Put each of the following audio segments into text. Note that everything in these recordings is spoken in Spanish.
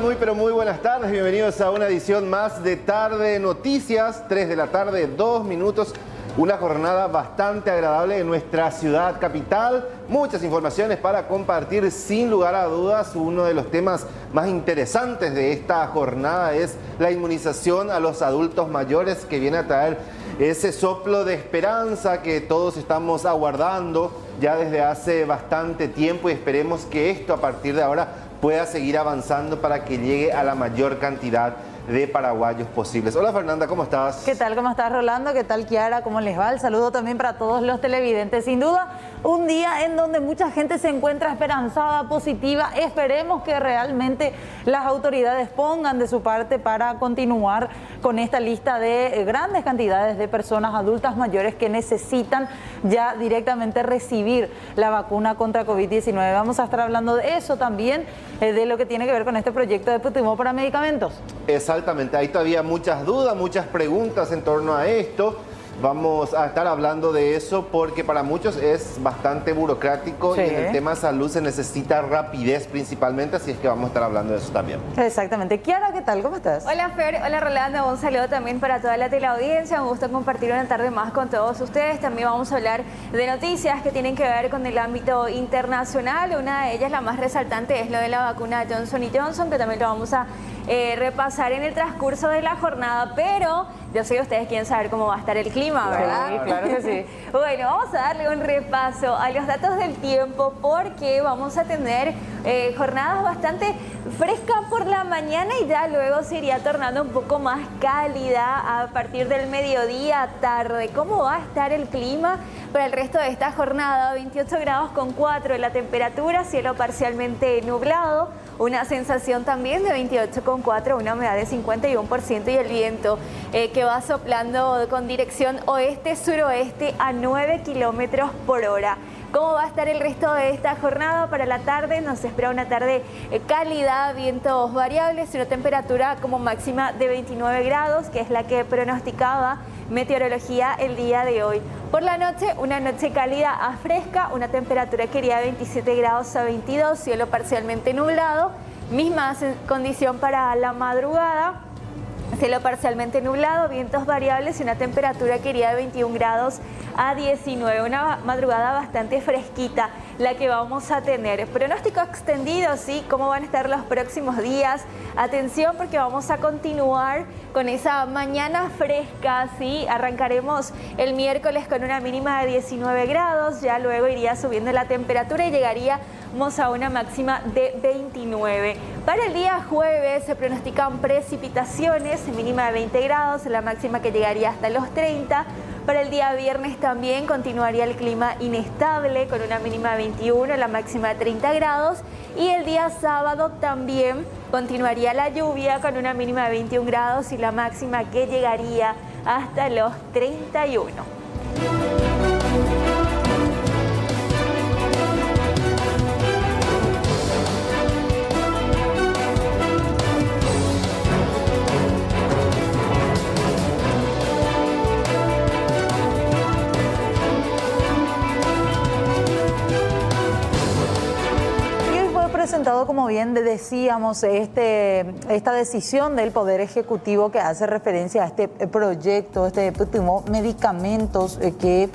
Muy, pero muy buenas tardes. Bienvenidos a una edición más de Tarde Noticias. 3 de la tarde, 2 minutos. Una jornada bastante agradable en nuestra ciudad capital. Muchas informaciones para compartir, sin lugar a dudas. Uno de los temas más interesantes de esta jornada es la inmunización a los adultos mayores, que viene a traer ese soplo de esperanza que todos estamos aguardando ya desde hace bastante tiempo, y esperemos que esto a partir de ahora pueda seguir avanzando para que llegue a la mayor cantidad de paraguayos posibles. Hola Fernanda, ¿cómo estás? ¿Qué tal? ¿Cómo estás, Rolando? ¿Qué tal, Kiara? ¿Cómo les va? El saludo también para todos los televidentes. Sin duda, un día en donde mucha gente se encuentra esperanzada, positiva. Esperemos que realmente las autoridades pongan de su parte para continuar con esta lista de grandes cantidades de personas adultas mayores que necesitan ya directamente recibir la vacuna contra COVID-19. Vamos a estar hablando de eso también, de lo que tiene que ver con este proyecto de Putumayo para medicamentos. Exactamente, hay todavía muchas dudas, muchas preguntas en torno a esto. Vamos a estar hablando de eso porque para muchos es bastante burocrático, sí. Y en el tema salud se necesita rapidez principalmente, así es que vamos a estar hablando de eso también. Exactamente. Kiara, ¿qué tal? ¿Cómo estás? Hola Fer, hola Rolando, un saludo también para toda la teleaudiencia, un gusto compartir una tarde más con todos ustedes. También vamos a hablar de noticias que tienen que ver con el ámbito internacional. Una de ellas, la más resaltante, es lo de la vacuna Johnson & Johnson, que también lo vamos a repasar en el transcurso de la jornada, pero yo sé que ustedes quieren saber cómo va a estar el clima, ¿verdad? Sí, claro que sí. Bueno, vamos a darle un repaso a los datos del tiempo porque vamos a tener jornadas bastante frescas por la mañana y ya luego se iría tornando un poco más cálida a partir del mediodía tarde. ¿Cómo va a estar el clima para el resto de esta jornada? 28 grados con 4 la temperatura, cielo parcialmente nublado, una sensación también de 28,4, una humedad de 51% y el viento que va soplando con dirección oeste-suroeste a 9 kilómetros por hora. ¿Cómo va a estar el resto de esta jornada? Para la tarde nos espera una tarde cálida, vientos variables y una temperatura como máxima de 29 grados, que es la que pronosticaba meteorología el día de hoy. Por la noche, una noche cálida a fresca, una temperatura que iría de 27 grados a 22, cielo parcialmente nublado, misma condición para la madrugada. Cielo parcialmente nublado, vientos variables y una temperatura que iría de 21 grados a 19. Una madrugada bastante fresquita la que vamos a tener. Pronóstico extendido, ¿sí? ¿Cómo van a estar los próximos días? Atención porque vamos a continuar con esa mañana fresca, ¿sí? Arrancaremos el miércoles con una mínima de 19 grados, ya luego iría subiendo la temperatura y llegaríamos a una máxima de 29. Para el día jueves se pronostican precipitaciones, mínima de 20 grados, la máxima que llegaría hasta los 30. Para el día viernes también continuaría el clima inestable con una mínima de 21, la máxima de 30 grados. Y el día sábado también continuaría la lluvia con una mínima de 21 grados y la máxima que llegaría hasta los 31. Presentado, como bien decíamos, esta decisión del Poder Ejecutivo que hace referencia a este proyecto, este Putumayo medicamentos, que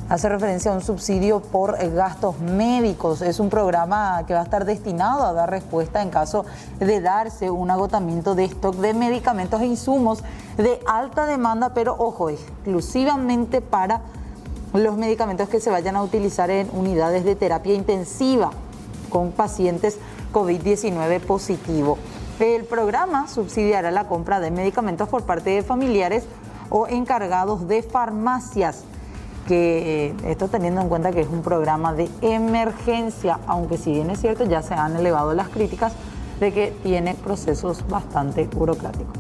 hace referencia a un subsidio por gastos médicos. Es un programa que va a estar destinado a dar respuesta en caso de darse un agotamiento de stock de medicamentos e insumos de alta demanda, pero ojo, exclusivamente para los medicamentos que se vayan a utilizar en unidades de terapia intensiva con pacientes COVID-19 positivo. El programa subsidiará la compra de medicamentos por parte de familiares o encargados de farmacias, que esto teniendo en cuenta que es un programa de emergencia, aunque si bien es cierto ya se han elevado las críticas de que tiene procesos bastante burocráticos.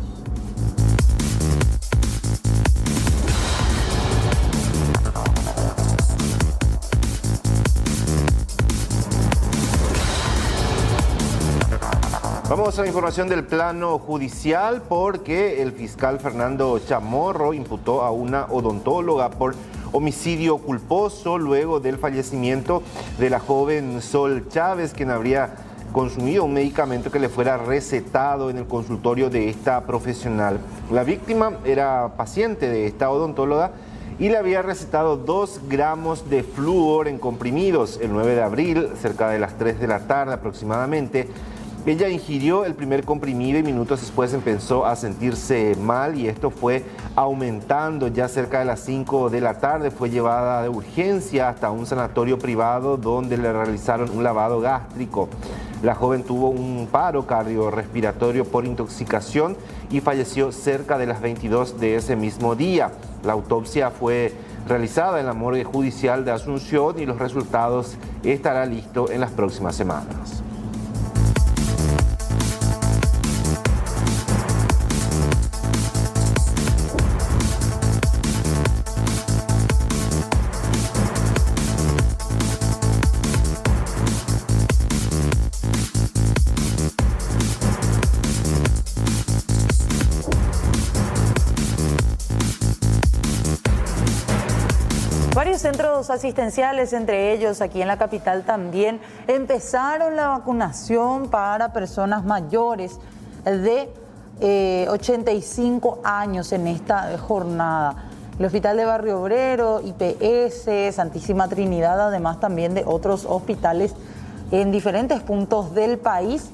Vamos a la información del plano judicial porque el fiscal Fernando Chamorro imputó a una odontóloga por homicidio culposo luego del fallecimiento de la joven Sol Chávez, quien habría consumido un medicamento que le fuera recetado en el consultorio de esta profesional. La víctima era paciente de esta odontóloga y le había recetado 2 gramos de flúor en comprimidos el 9 de abril, cerca de las 3 de la tarde aproximadamente. Ella ingirió el primer comprimido y minutos después empezó a sentirse mal y esto fue aumentando. Ya cerca de las 5 de la tarde fue llevada de urgencia hasta un sanatorio privado donde le realizaron un lavado gástrico. La joven tuvo un paro cardiorrespiratorio por intoxicación y falleció cerca de las 22 de ese mismo día. La autopsia fue realizada en la morgue judicial de Asunción y los resultados estarán listos en las próximas semanas. Varios centros asistenciales, entre ellos aquí en la capital también, empezaron la vacunación para personas mayores de 85 años en esta jornada. El Hospital de Barrio Obrero, IPS, Santísima Trinidad, además también de otros hospitales en diferentes puntos del país,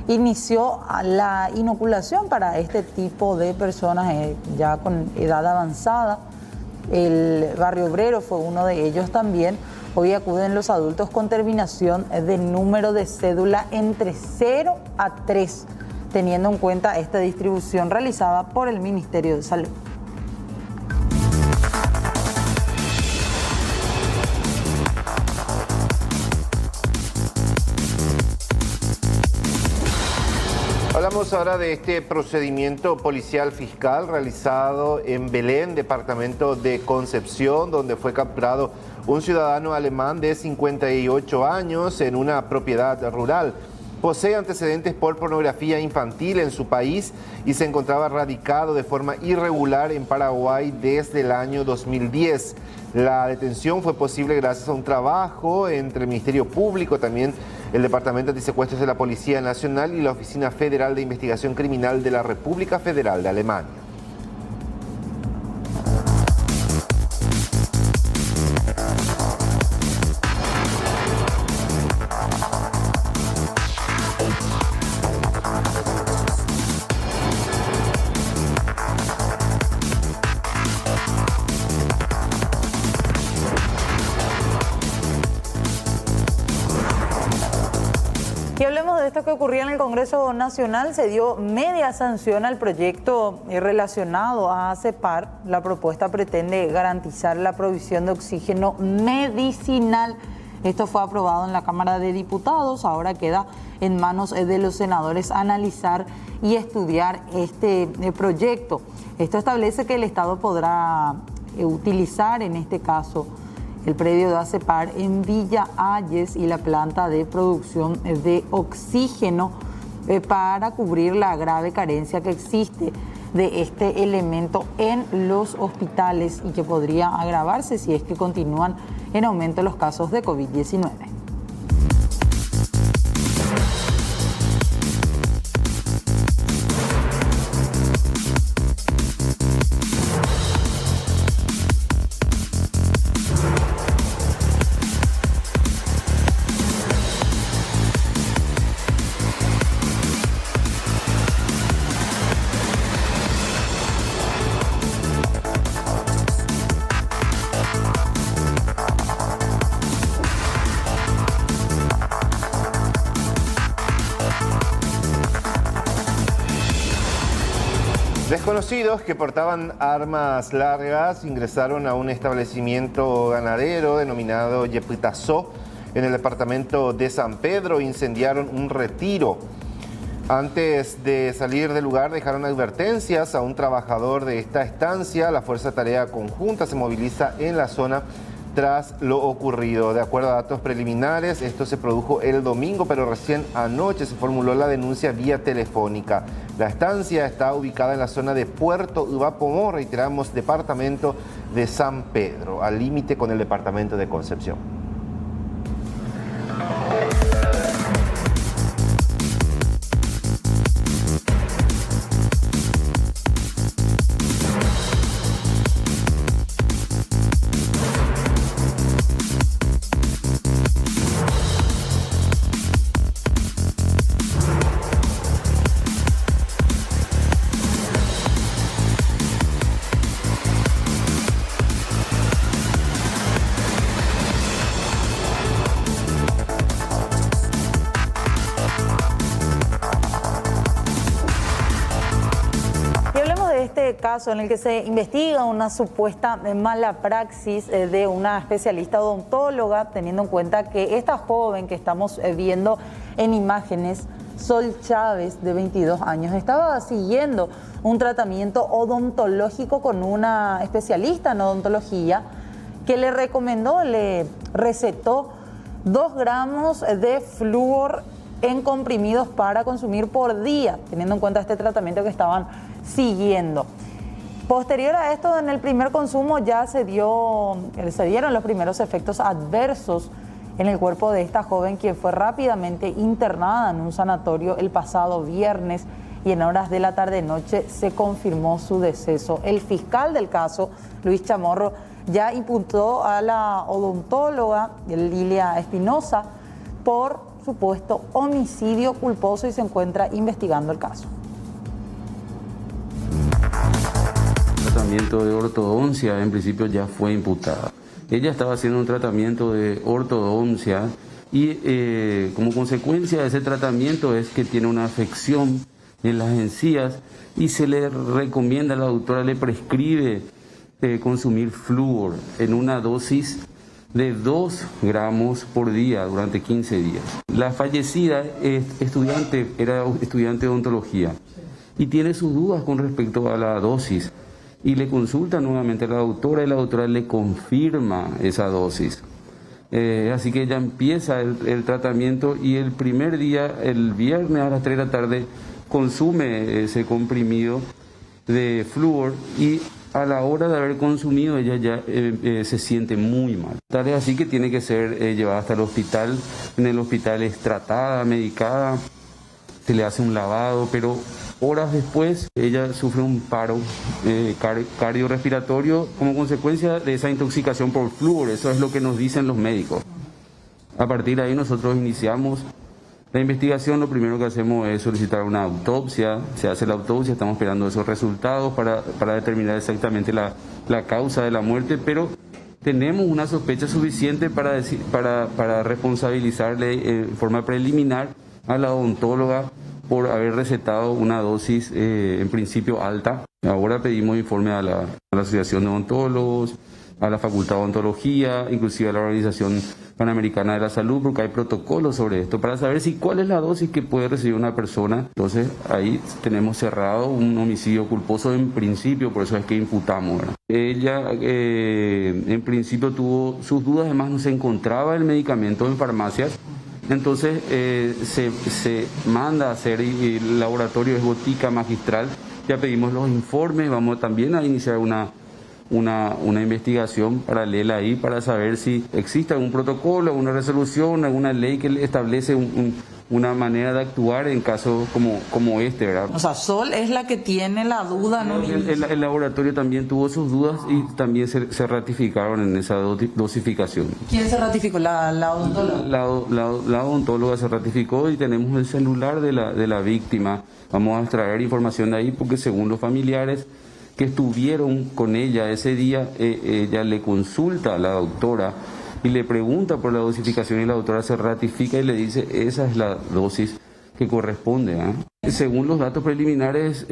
inició la inoculación para este tipo de personas ya con edad avanzada. El Barrio Obrero fue uno de ellos también. Hoy acuden los adultos con terminación de número de cédula entre 0 a 3, teniendo en cuenta esta distribución realizada por el Ministerio de Salud. Hablamos ahora de este procedimiento policial fiscal realizado en Belén, departamento de Concepción, donde fue capturado un ciudadano alemán de 58 años en una propiedad rural. Posee antecedentes por pornografía infantil en su país y se encontraba radicado de forma irregular en Paraguay desde el año 2010. La detención fue posible gracias a un trabajo entre el Ministerio Público, también el Departamento de Antisecuestros de la Policía Nacional y la Oficina Federal de Investigación Criminal de la República Federal de Alemania. Y hablemos de esto que ocurría en el Congreso Nacional. Se dio media sanción al proyecto relacionado a ACEPAR. La propuesta pretende garantizar la provisión de oxígeno medicinal. Esto fue aprobado en la Cámara de Diputados. Ahora queda en manos de los senadores analizar y estudiar este proyecto. Esto establece que el Estado podrá utilizar en este caso el predio de ACEPAR en Villa Ayes y la planta de producción de oxígeno para cubrir la grave carencia que existe de este elemento en los hospitales y que podría agravarse si es que continúan en aumento los casos de COVID-19. Desconocidos que portaban armas largas ingresaron a un establecimiento ganadero denominado Yepitazó en el departamento de San Pedro e incendiaron un retiro. Antes de salir del lugar dejaron advertencias a un trabajador de esta estancia. La Fuerza de Tarea Conjunta se moviliza en la zona tras lo ocurrido. De acuerdo a datos preliminares, esto se produjo el domingo, pero recién anoche se formuló la denuncia vía telefónica. La estancia está ubicada en la zona de Puerto Ubapomó, reiteramos, departamento de San Pedro, al límite con el departamento de Concepción. caso en el que se investiga una supuesta mala praxis de una especialista odontóloga, teniendo en cuenta que esta joven que estamos viendo en imágenes, Sol Chávez, de 22 años, estaba siguiendo un tratamiento odontológico con una especialista en odontología que le recomendó, le recetó 2 gramos de flúor en comprimidos para consumir por día, teniendo en cuenta este tratamiento que estaban siguiendo. Posterior a esto, en el primer consumo ya se dieron los primeros efectos adversos en el cuerpo de esta joven, quien fue rápidamente internada en un sanatorio el pasado viernes, y en horas de la tarde-noche se confirmó su deceso. El fiscal del caso, Luis Chamorro, ya imputó a la odontóloga Lilia Espinosa por supuesto homicidio culposo y se encuentra investigando el caso. El tratamiento de ortodoncia en principio ya fue imputada. Ella estaba haciendo un tratamiento de ortodoncia y como consecuencia de ese tratamiento es que tiene una afección en las encías y se le recomienda, la doctora le prescribe consumir flúor en una dosis de 2 gramos por día durante 15 días. La fallecida era estudiante de odontología y tiene sus dudas con respecto a la dosis y le consulta nuevamente a la doctora y la doctora le confirma esa dosis. Así que ella empieza el tratamiento y el primer día, el viernes a las 3 de la tarde, consume ese comprimido de flúor y a la hora de haber consumido ella ya se siente muy mal. Tal es así que tiene que ser llevada hasta el hospital. En el hospital es tratada, medicada, se le hace un lavado, pero horas después ella sufre un paro cardiorrespiratorio como consecuencia de esa intoxicación por flúor. Eso es lo que nos dicen los médicos. A partir de ahí nosotros iniciamos la investigación. Lo primero que hacemos es solicitar una autopsia, se hace la autopsia, estamos esperando esos resultados para determinar exactamente la causa de la muerte, pero tenemos una sospecha suficiente para responsabilizarle en forma preliminar a la odontóloga por haber recetado una dosis en principio alta. Ahora pedimos informe a la Asociación de Odontólogos, a la Facultad de Odontología, inclusive a la Organización Panamericana de la Salud, porque hay protocolos sobre esto, para saber cuál es la dosis que puede recibir una persona. Entonces ahí tenemos cerrado un homicidio culposo en principio, por eso es que imputamos, ¿verdad? Ella en principio tuvo sus dudas, además no se encontraba el medicamento en farmacias, entonces se manda a hacer, y el laboratorio es Botica Magistral, ya pedimos los informes, vamos también a iniciar una investigación paralela ahí para saber si existe algún protocolo, una resolución, alguna ley que establece una manera de actuar en casos como este, ¿verdad? O sea, Sol es la que tiene la duda, ¿no? El laboratorio también tuvo sus dudas y también se ratificaron en esa dosificación. ¿Quién se ratificó? ¿La odontóloga? La odontóloga se ratificó y tenemos el celular de la víctima. Vamos a extraer información de ahí porque según los familiares que estuvieron con ella ese día, ella le consulta a la doctora y le pregunta por la dosificación y la doctora se ratifica y le dice esa es la dosis que corresponde, ¿eh? Según los datos preliminares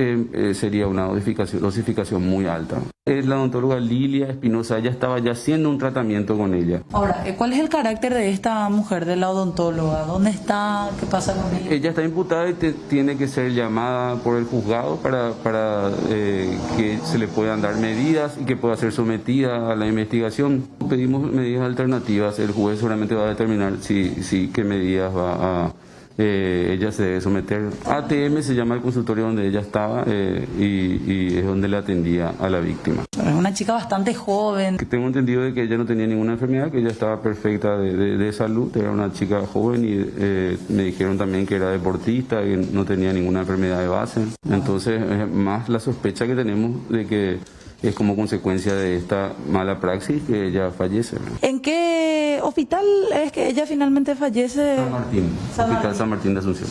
sería una dosificación muy alta. La odontóloga Lilia Espinosa ya estaba haciendo un tratamiento con ella. Ahora, ¿cuál es el carácter de esta mujer, de la odontóloga? ¿Dónde está? ¿Qué pasa con ella? Ella está imputada y tiene que ser llamada por el juzgado para que se le puedan dar medidas y que pueda ser sometida a la investigación. Pedimos medidas alternativas, el juez seguramente va a determinar qué medidas va a ella se debe someter. ATM se llama el consultorio donde ella estaba y es donde le atendía a la víctima. Es una chica bastante joven. Tengo entendido de que ella no tenía ninguna enfermedad, que ella estaba perfecta de salud, era una chica joven y me dijeron también que era deportista, que no tenía ninguna enfermedad de base. Entonces es más la sospecha que tenemos de que es como consecuencia de esta mala praxis que ella fallece, ¿no? ¿En qué hospital es que ella finalmente fallece? San Martín, Hospital San Martín de Asunción.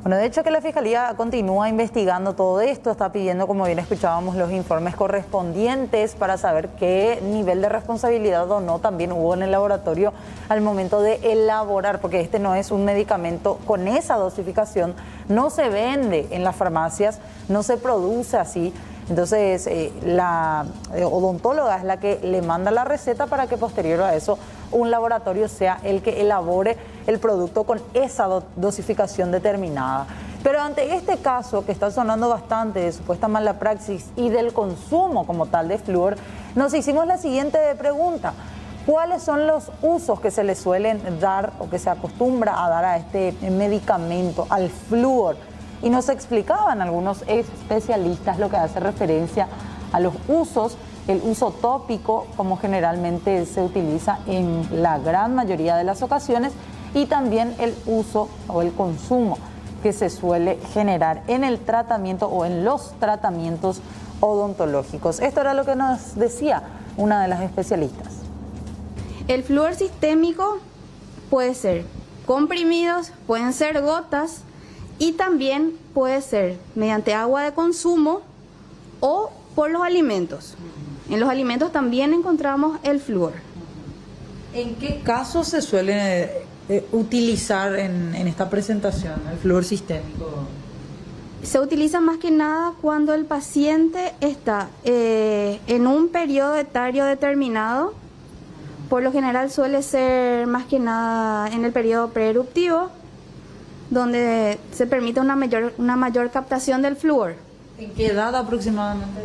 Bueno, de hecho que la Fiscalía continúa investigando todo esto, está pidiendo, como bien escuchábamos, los informes correspondientes para saber qué nivel de responsabilidad o no también hubo en el laboratorio al momento de elaborar, porque este no es un medicamento con esa dosificación, no se vende en las farmacias, no se produce así. Entonces, la odontóloga es la que le manda la receta para que posterior a eso un laboratorio sea el que elabore el producto con esa dosificación determinada. Pero ante este caso que está sonando bastante de supuesta mala praxis y del consumo como tal de flúor, nos hicimos la siguiente pregunta. ¿Cuáles son los usos que se le suelen dar o que se acostumbra a dar a este medicamento, al flúor? Y nos explicaban algunos especialistas lo que hace referencia a los usos, el uso tópico, como generalmente se utiliza en la gran mayoría de las ocasiones, y también el uso o el consumo que se suele generar en el tratamiento o en los tratamientos odontológicos. Esto era lo que nos decía una de las especialistas. El flúor sistémico puede ser comprimidos, pueden ser gotas, y también puede ser mediante agua de consumo o por los alimentos. En los alimentos también encontramos el flúor. ¿En qué casos se suele utilizar en esta presentación el flúor sistémico? Se utiliza más que nada cuando el paciente está en un periodo etario determinado. Por lo general suele ser más que nada en el periodo preeruptivo, donde se permite una mayor captación del flúor. ¿En qué edad aproximadamente?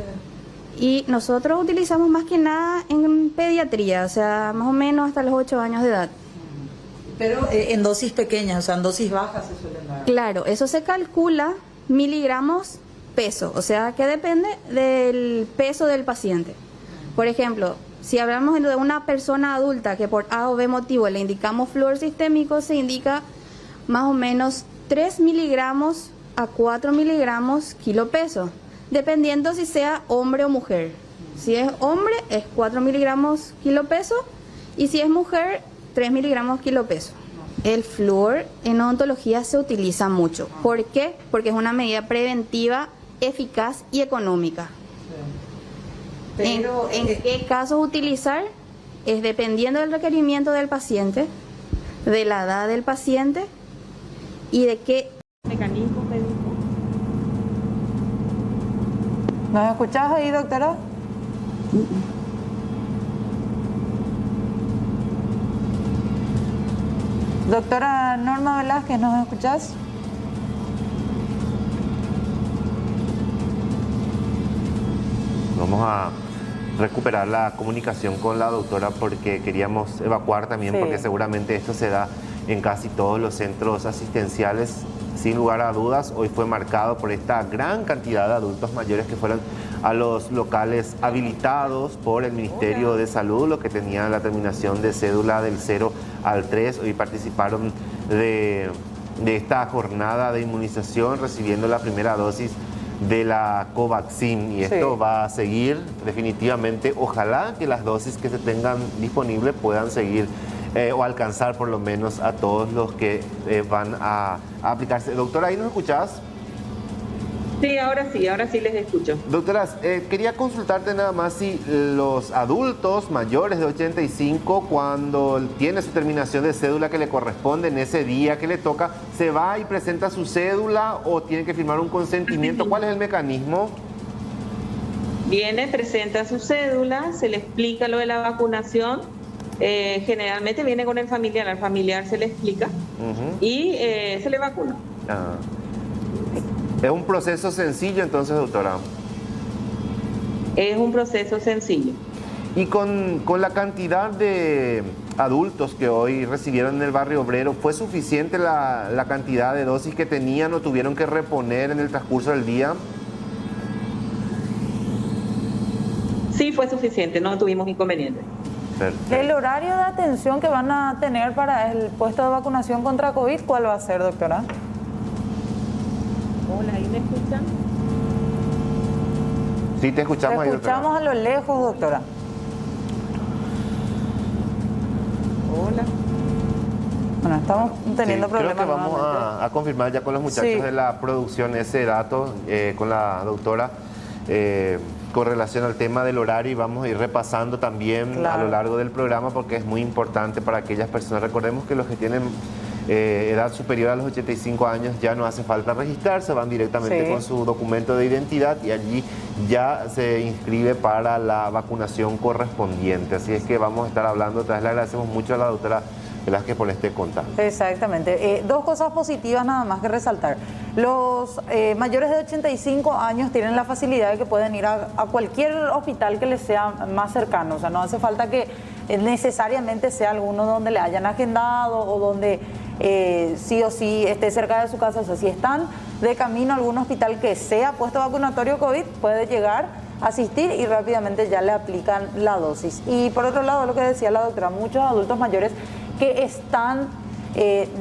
Y nosotros utilizamos más que nada en pediatría, o sea, más o menos hasta los 8 años de edad. Pero en dosis pequeñas, o sea, en dosis bajas se suelen dar. Claro, eso se calcula miligramos peso, o sea, que depende del peso del paciente. Por ejemplo, si hablamos de una persona adulta que por A o B motivo le indicamos flúor sistémico, se indica más o menos 3 miligramos a 4 miligramos kilo peso, dependiendo si sea hombre o mujer. Si es hombre es 4 miligramos kilo peso y si es mujer 3 miligramos kilo peso. El flúor en odontología se utiliza mucho. ¿Por qué? Porque es una medida preventiva, eficaz y económica. Pero, ¿En qué casos utilizar? Es dependiendo del requerimiento del paciente, de la edad del paciente y de qué mecanismo médico. ¿Nos escuchás ahí, doctora? Doctora Norma Velázquez, ¿nos escuchás? Vamos a recuperar la comunicación con la doctora porque queríamos evacuar también, Sí. porque seguramente esto se da en casi todos los centros asistenciales. Sin lugar a dudas, hoy fue marcado por esta gran cantidad de adultos mayores que fueron a los locales habilitados por el Ministerio de Salud, los que tenían la terminación de cédula del 0 al 3. Hoy participaron de esta jornada de inmunización recibiendo la primera dosis de la Covaxin, y esto Sí. va a seguir definitivamente. Ojalá que las dosis que se tengan disponibles puedan seguir o alcanzar por lo menos a todos los que van a aplicarse. Doctora, ¿ahí nos escuchás? Sí, ahora sí les escucho. Doctoras, quería consultarte nada más si los adultos mayores de 85, cuando tiene su terminación de cédula que le corresponde en ese día que le toca, ¿se va y presenta su cédula o tiene que firmar un consentimiento? ¿Cuál es el mecanismo? Viene, presenta su cédula, se le explica lo de la vacunación. Generalmente viene con el familiar, al familiar se le explica y se le vacuna. Ah. Es un proceso sencillo entonces, doctora. Es un proceso sencillo. Y con la cantidad de adultos que hoy recibieron en el barrio obrero, ¿fue suficiente la cantidad de dosis que tenían o tuvieron que reponer en el transcurso del día? Sí, fue suficiente, no tuvimos inconvenientes. Perfecto. El horario de atención que van a tener para el puesto de vacunación contra COVID, ¿cuál va a ser, doctora? Hola, ¿ahí me escuchan? Sí, te escuchamos ahí, Te doctora. escuchamos a lo lejos, doctora. Hola. Bueno, estamos teniendo Sí, creo problemas. que vamos a confirmar ya con los muchachos Sí. de la producción ese dato, con la doctora, con relación al tema del horario, y vamos a ir repasando también Claro. a lo largo del programa, porque es muy importante para aquellas personas. Recordemos que los que tienen edad superior a los 85 años ya no hace falta registrarse, van directamente Sí. con su documento de identidad y allí ya se inscribe para la vacunación correspondiente. Así es que vamos a estar hablando. Otra vez le agradecemos mucho a la doctora Velázquez por este contacto. Exactamente. Dos cosas positivas nada más que resaltar. Los mayores de 85 años tienen la facilidad de que pueden ir a cualquier hospital que les sea más cercano. O sea, no hace falta que necesariamente sea alguno donde le hayan agendado o donde sí o sí esté cerca de su casa. O sea, si están de camino a algún hospital que sea puesto vacunatorio COVID, puede llegar, asistir y rápidamente ya le aplican la dosis. Y por otro lado, lo que decía la doctora, muchos adultos mayores que están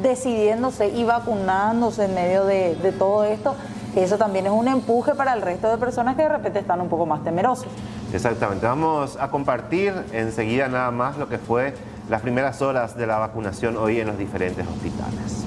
decidiéndose y vacunándose en medio de todo esto, eso también es un empuje para el resto de personas que de repente están un poco más temerosas. Exactamente. Vamos a compartir enseguida nada más lo que fue las primeras horas de la vacunación hoy en los diferentes hospitales.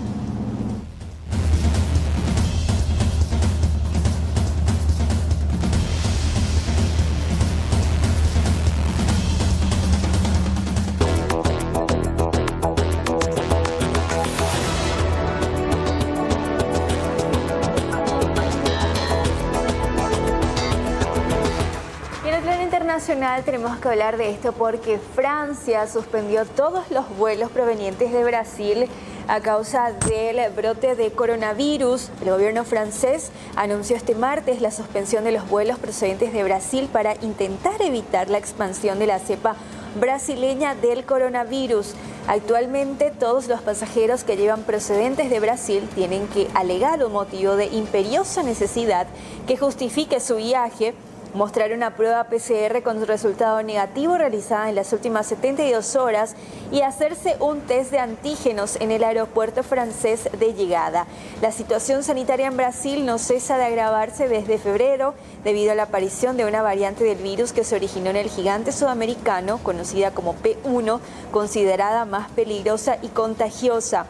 Nacional tenemos que hablar de esto porque Francia suspendió todos los vuelos provenientes de Brasil a causa del brote de coronavirus. El gobierno francés anunció este martes la suspensión de los vuelos procedentes de Brasil para intentar evitar la expansión de la cepa brasileña del coronavirus. Actualmente todos los pasajeros que llevan procedentes de Brasil tienen que alegar un motivo de imperiosa necesidad que justifique su viaje, mostrar una prueba PCR con resultado negativo realizada en las últimas 72 horas y hacerse un test de antígenos en el aeropuerto francés de llegada. La situación sanitaria en Brasil no cesa de agravarse desde febrero debido a la aparición de una variante del virus que se originó en el gigante sudamericano, conocida como P1, considerada más peligrosa y contagiosa.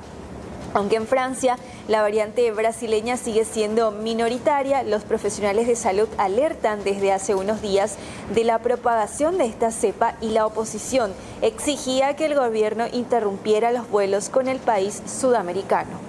Aunque en Francia la variante brasileña sigue siendo minoritaria, los profesionales de salud alertan desde hace unos días de la propagación de esta cepa y la oposición exigía que el gobierno interrumpiera los vuelos con el país sudamericano.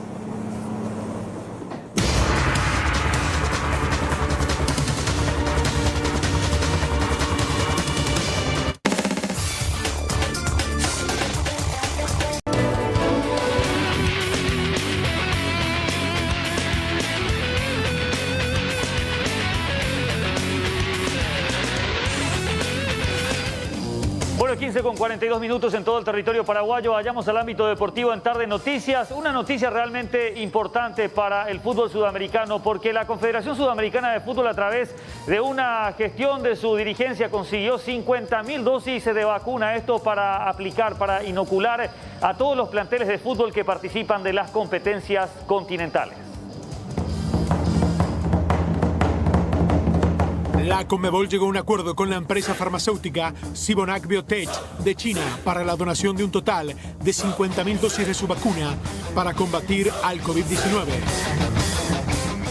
Bueno, 15 con 42 minutos en todo el territorio paraguayo. Vayamos al ámbito deportivo en Tarde Noticias. Una noticia realmente importante para el fútbol sudamericano, porque la Confederación Sudamericana de Fútbol, a través de una gestión de su dirigencia, consiguió 50.000 dosis de vacuna. Esto para aplicar, para inocular a todos los planteles de fútbol que participan de las competencias continentales. La Conmebol llegó a un acuerdo con la empresa farmacéutica Sinovac Biotech de China para la donación de un total de 50.000 dosis de su vacuna para combatir al COVID-19.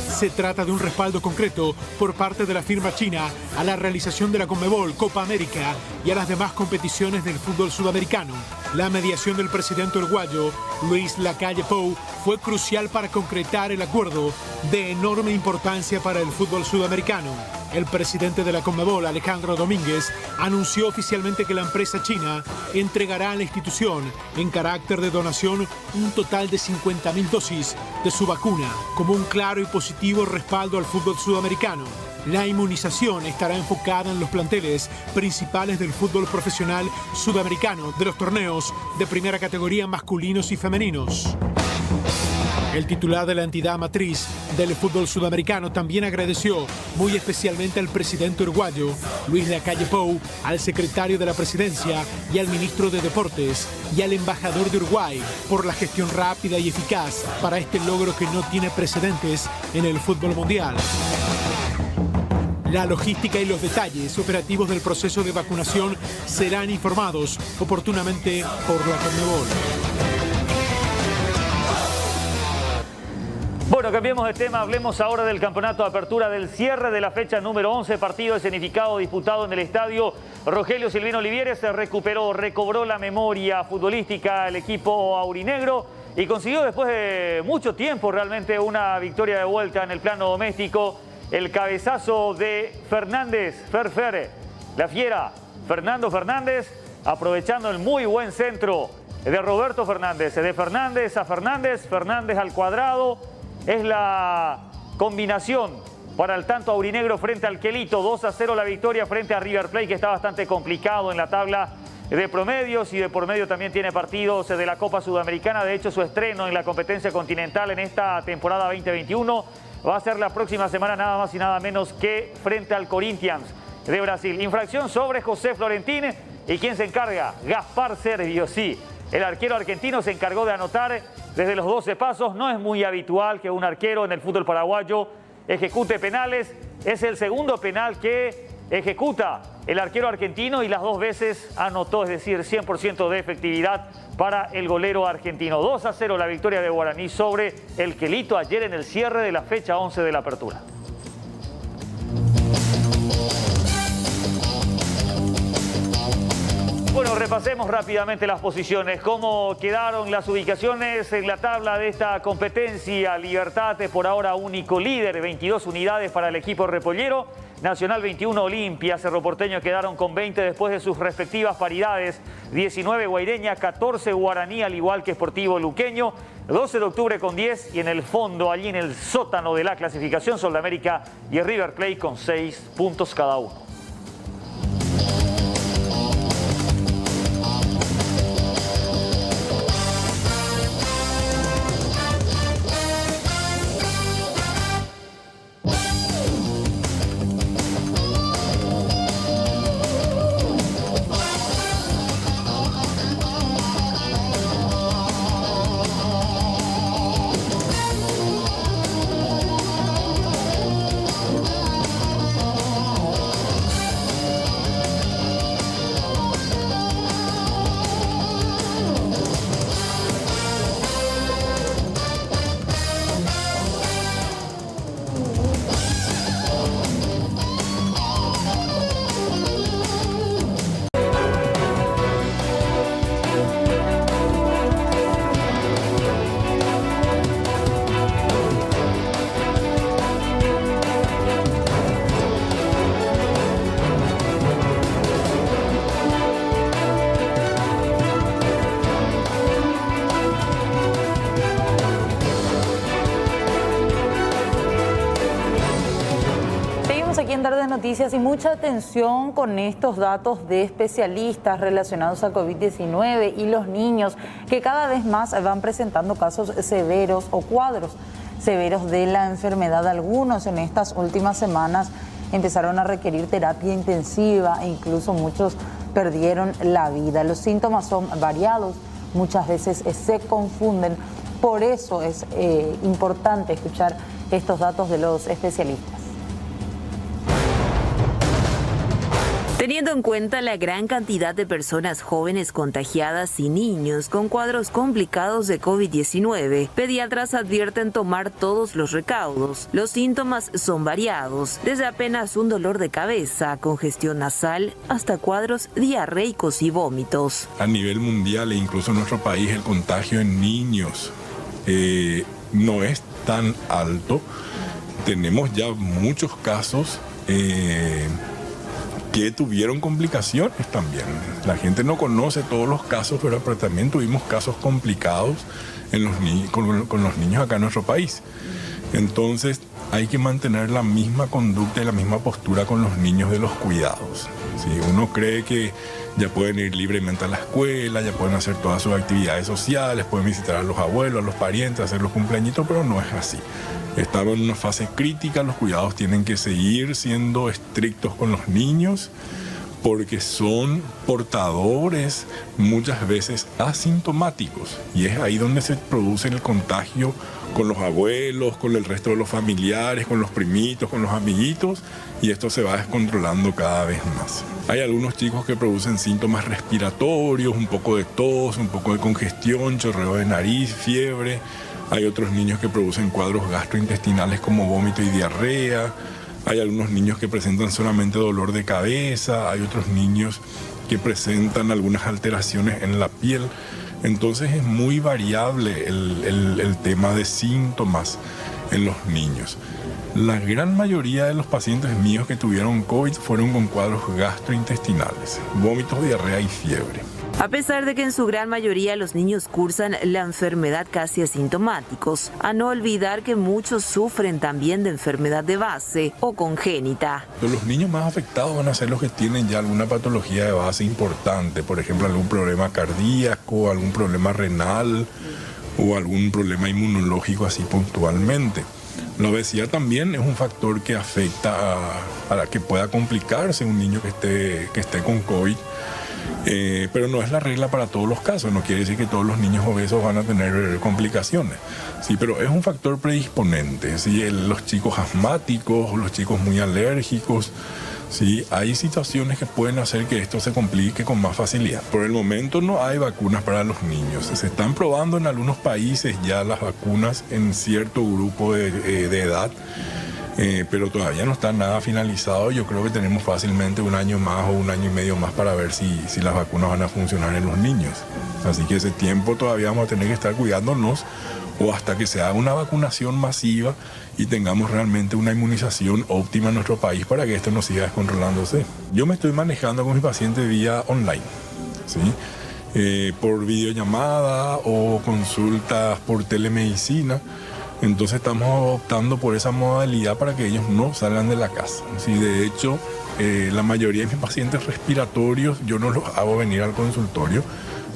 Se trata de un respaldo concreto por parte de la firma china a la realización de la Conmebol Copa América y a las demás competiciones del fútbol sudamericano. La mediación del presidente uruguayo Luis Lacalle Pou fue crucial para concretar el acuerdo de enorme importancia para el fútbol sudamericano. El presidente de la Conmebol, Alejandro Domínguez, anunció oficialmente que la empresa china entregará a la institución en carácter de donación un total de 50.000 dosis de su vacuna como un claro y positivo respaldo al fútbol sudamericano. La inmunización estará enfocada en los planteles principales del fútbol profesional sudamericano de los torneos de primera categoría masculinos y femeninos. El titular de la entidad matriz del fútbol sudamericano también agradeció muy especialmente al presidente uruguayo Luis Lacalle Pou, al secretario de la presidencia y al ministro de Deportes y al embajador de Uruguay por la gestión rápida y eficaz para este logro que no tiene precedentes en el fútbol mundial. La logística y los detalles operativos del proceso de vacunación serán informados oportunamente por la Conmebol. Bueno, cambiemos de tema, hablemos ahora del campeonato de apertura, del cierre de la fecha número 11, partido escenificado disputado en el estadio Rogelio Silvino Olivieres. Se recobró la memoria futbolística el equipo aurinegro y consiguió después de mucho tiempo realmente una victoria de vuelta en el plano doméstico. El cabezazo de Fernández, la fiera, Fernando Fernández, aprovechando el muy buen centro de Roberto Fernández, de Fernández a Fernández, Fernández al cuadrado. Es la combinación para el tanto aurinegro frente al Quelito. 2-0 la victoria frente a River Plate, que está bastante complicado en la tabla de promedios y de por medio también tiene partidos de la Copa Sudamericana. De hecho, su estreno en la competencia continental en esta temporada 2021 va a ser la próxima semana, nada más y nada menos que frente al Corinthians de Brasil. Infracción sobre José Florentín. ¿Y quién se encarga? Gaspar Servio, sí. El arquero argentino se encargó de anotar desde los 12 pasos. No es muy habitual que un arquero en el fútbol paraguayo ejecute penales. Es el segundo penal que ejecuta el arquero argentino y las 2 veces anotó, es decir, 100% de efectividad para el golero argentino. 2-0 la victoria de Guaraní sobre el Quelito ayer en el cierre de la fecha 11 de la apertura. Bueno, repasemos rápidamente las posiciones. ¿Cómo quedaron las ubicaciones en la tabla de esta competencia? Libertad por ahora único líder, 22 unidades para el equipo repollero. Nacional 21, Olimpia, Cerro Porteño quedaron con 20 después de sus respectivas paridades. 19 Guaireña, 14 Guaraní, al igual que Sportivo Luqueño. 12 de octubre con 10 y en el fondo, allí en el sótano de la clasificación, Sol de América y River Plate con 6 puntos cada uno. Aquí en Tarde Noticias y mucha atención con estos datos de especialistas relacionados al COVID-19 y los niños que cada vez más van presentando casos severos o cuadros severos de la enfermedad. Algunos en estas últimas semanas empezaron a requerir terapia intensiva e incluso muchos perdieron la vida. Los síntomas son variados, muchas veces se confunden. Por eso es importante escuchar estos datos de los especialistas. Teniendo en cuenta la gran cantidad de personas jóvenes contagiadas y niños con cuadros complicados de COVID-19, pediatras advierten tomar todos los recaudos. Los síntomas son variados, desde apenas un dolor de cabeza, congestión nasal, hasta cuadros diarreicos y vómitos. A nivel mundial e incluso en nuestro país, el contagio en niños no es tan alto. Tenemos ya muchos casos que tuvieron complicaciones también. La gente no conoce todos los casos, pero también tuvimos casos complicados con los niños acá en nuestro país. Entonces hay que mantener la misma conducta y la misma postura con los niños de los cuidados. Si uno cree que ya pueden ir libremente a la escuela, ya pueden hacer todas sus actividades sociales, pueden visitar a los abuelos, a los parientes, hacer los cumpleañitos, pero no es así. Estamos en una fase crítica, los cuidados tienen que seguir siendo estrictos con los niños porque son portadores muchas veces asintomáticos y es ahí donde se produce el contagio con los abuelos, con el resto de los familiares, con los primitos, con los amiguitos y esto se va descontrolando cada vez más. Hay algunos chicos que producen síntomas respiratorios, un poco de tos, un poco de congestión, chorreo de nariz, fiebre. Hay otros niños que producen cuadros gastrointestinales como vómito y diarrea. Hay algunos niños que presentan solamente dolor de cabeza. Hay otros niños que presentan algunas alteraciones en la piel. Entonces es muy variable el tema de síntomas en los niños. La gran mayoría de los pacientes míos que tuvieron COVID fueron con cuadros gastrointestinales, vómitos, diarrea y fiebre. A pesar de que en su gran mayoría los niños cursan la enfermedad casi asintomáticos, a no olvidar que muchos sufren también de enfermedad de base o congénita. Los niños más afectados van a ser los que tienen ya alguna patología de base importante, por ejemplo algún problema cardíaco, algún problema renal o algún problema inmunológico así puntualmente. La obesidad también es un factor que afecta a que pueda complicarse un niño que esté con COVID. Pero no es la regla para todos los casos, no quiere decir que todos los niños obesos van a tener complicaciones, sí, pero es un factor predisponente, ¿sí? Los chicos asmáticos, los chicos muy alérgicos, ¿sí? Hay situaciones que pueden hacer que esto se complique con más facilidad. Por el momento no hay vacunas para los niños, se están probando en algunos países ya las vacunas en cierto grupo de edad. Pero todavía no está nada finalizado. Yo creo que tenemos fácilmente un año más o un año y medio más para ver si las vacunas van a funcionar en los niños. Así que ese tiempo todavía vamos a tener que estar cuidándonos o hasta que se haga una vacunación masiva y tengamos realmente una inmunización óptima en nuestro país para que esto no siga descontrolándose. Yo me estoy manejando con mis pacientes vía online, ¿sí? Por videollamada o consultas por telemedicina. Entonces estamos optando por esa modalidad para que ellos no salgan de la casa. Sí, de hecho, la mayoría de mis pacientes respiratorios yo no los hago venir al consultorio.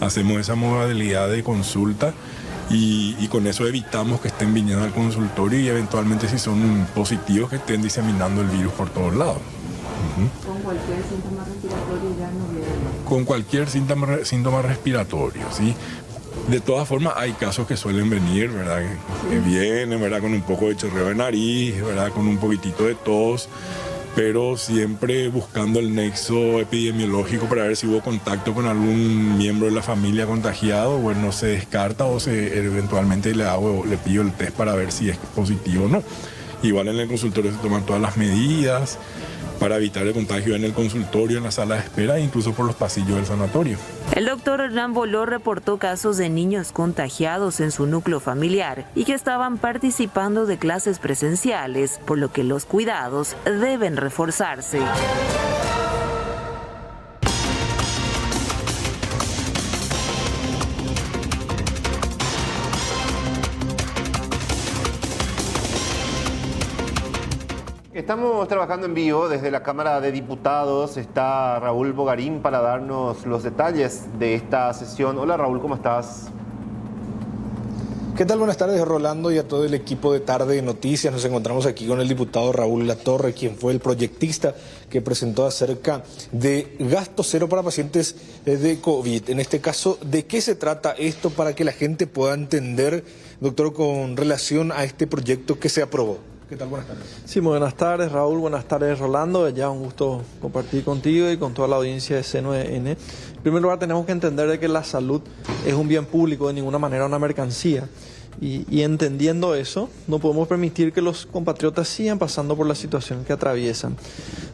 Hacemos esa modalidad de consulta y con eso evitamos que estén viniendo al consultorio y eventualmente si son positivos que estén diseminando el virus por todos lados. ¿Con cualquier síntoma respiratorio ya no viene? Con cualquier síntoma respiratorio, ¿sí? De todas formas, hay casos que suelen venir, ¿verdad? Que vienen, ¿verdad? Con un poco de chorreo de nariz, ¿verdad? Con un poquitito de tos, pero siempre buscando el nexo epidemiológico para ver si hubo contacto con algún miembro de la familia contagiado. Bueno, se descarta o eventualmente le pido el test para ver si es positivo o no. Igual en el consultorio se toman todas las medidas para evitar el contagio en el consultorio, en la sala de espera e incluso por los pasillos del sanatorio. El doctor Hernán Boló reportó casos de niños contagiados en su núcleo familiar y que estaban participando de clases presenciales, por lo que los cuidados deben reforzarse. Estamos trabajando en vivo desde la Cámara de Diputados. Está Raúl Bogarín para darnos los detalles de esta sesión. Hola Raúl, ¿cómo estás? ¿Qué tal? Buenas tardes, Rolando, y a todo el equipo de Tarde de Noticias. Nos encontramos aquí con el diputado Raúl Latorre, quien fue el proyectista que presentó acerca de gasto cero para pacientes de COVID. En este caso, ¿de qué se trata esto para que la gente pueda entender, doctor, con relación a este proyecto que se aprobó? ¿Qué tal? Buenas tardes. Sí, muy buenas tardes, Raúl. Buenas tardes, Rolando. Ya un gusto compartir contigo y con toda la audiencia de C9N. En primer lugar, tenemos que entender de que la salud es un bien público, de ninguna manera una mercancía. Y entendiendo eso, no podemos permitir que los compatriotas sigan pasando por la situación que atraviesan,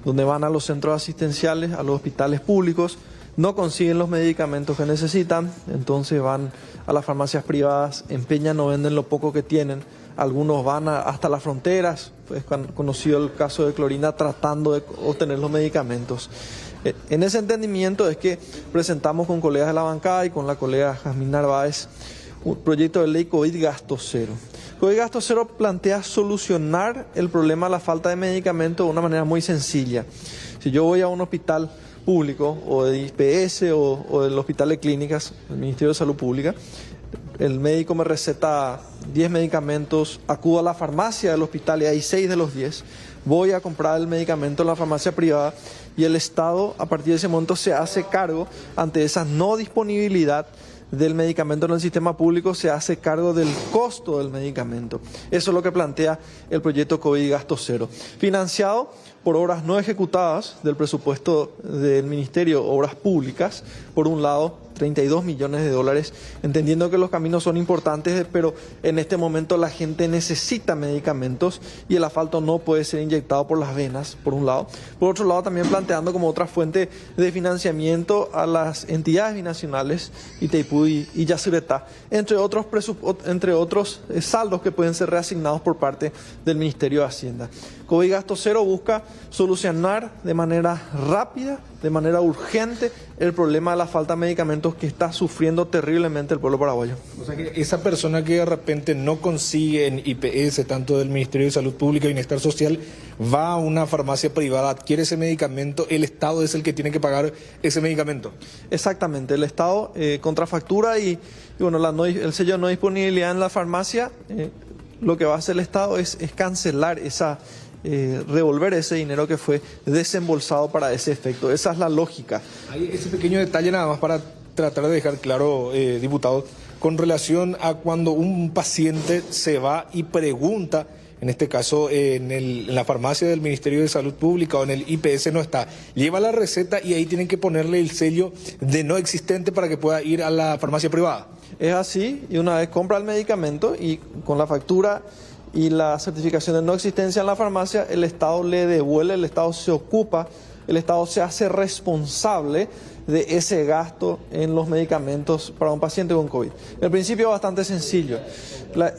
donde van a los centros asistenciales, a los hospitales públicos, no consiguen los medicamentos que necesitan, entonces van a las farmacias privadas, empeñan o venden lo poco que tienen. Algunos van hasta las fronteras, pues conocido el caso de Clorina, tratando de obtener los medicamentos. En ese entendimiento es que presentamos con colegas de la bancada y con la colega Jazmín Narváez un proyecto de ley COVID Gasto Cero. COVID Gasto Cero plantea solucionar el problema de la falta de medicamentos de una manera muy sencilla. Si yo voy a un hospital público o de IPS o del hospital de clínicas, del Ministerio de Salud Pública, el médico me receta 10 medicamentos, acudo a la farmacia del hospital y hay 6 de los 10, voy a comprar el medicamento en la farmacia privada y el Estado a partir de ese momento se hace cargo ante esa no disponibilidad del medicamento en el sistema público, se hace cargo del costo del medicamento. Eso es lo que plantea el proyecto COVID Gasto Cero, financiado por obras no ejecutadas del presupuesto del Ministerio de Obras Públicas, por un lado, 32 millones de dólares, entendiendo que los caminos son importantes, pero en este momento la gente necesita medicamentos y el asfalto no puede ser inyectado por las venas, por un lado. Por otro lado, también planteando como otra fuente de financiamiento a las entidades binacionales, Itaipú y Yacyretá, entre otros saldos que pueden ser reasignados por parte del Ministerio de Hacienda. COVID Gasto Cero busca solucionar de manera rápida, de manera urgente, el problema de la falta de medicamentos que está sufriendo terriblemente el pueblo paraguayo. O sea que esa persona que de repente no consigue en IPS, tanto del Ministerio de Salud Pública y Bienestar Social, va a una farmacia privada, adquiere ese medicamento, el Estado es el que tiene que pagar ese medicamento. Exactamente, el Estado contrafactura y bueno, el sello de no disponibilidad en la farmacia, lo que va a hacer el Estado es cancelar revolver ese dinero que fue desembolsado para ese efecto. Esa es la lógica. Hay ese pequeño detalle nada más para tratar de dejar claro, diputado, con relación a cuando un paciente se va y pregunta, en este caso en la farmacia del Ministerio de Salud Pública o en el IPS no está, lleva la receta y ahí tienen que ponerle el sello de no existente para que pueda ir a la farmacia privada. Es así, y una vez compra el medicamento y con la factura y la certificación de no existencia en la farmacia, el Estado le devuelve, el Estado se ocupa, el Estado se hace responsable de ese gasto en los medicamentos para un paciente con COVID. El principio es bastante sencillo.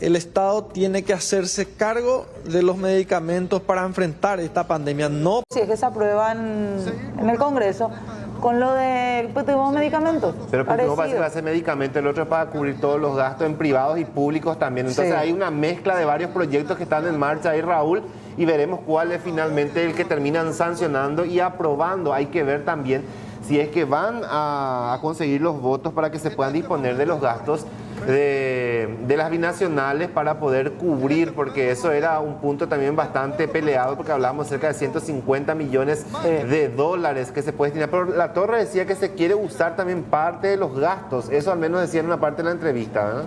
El Estado tiene que hacerse cargo de los medicamentos para enfrentar esta pandemia. No. Si es que se aprueba en el Congreso, con lo de medicamentos. Pero no va a ser medicamento, el otro es para cubrir todos los gastos en privados y públicos también. Entonces hay una mezcla de varios proyectos que están en marcha ahí, Raúl, y veremos cuál es finalmente el que terminan sancionando y aprobando. Hay que ver también si es que van a conseguir los votos para que se puedan disponer de los gastos de las binacionales para poder cubrir, porque eso era un punto también bastante peleado, porque hablábamos cerca de 150 millones de dólares que se puede destinar, pero la Torre decía que se quiere usar también parte de los gastos, eso al menos decía en una parte de la entrevista, ¿verdad?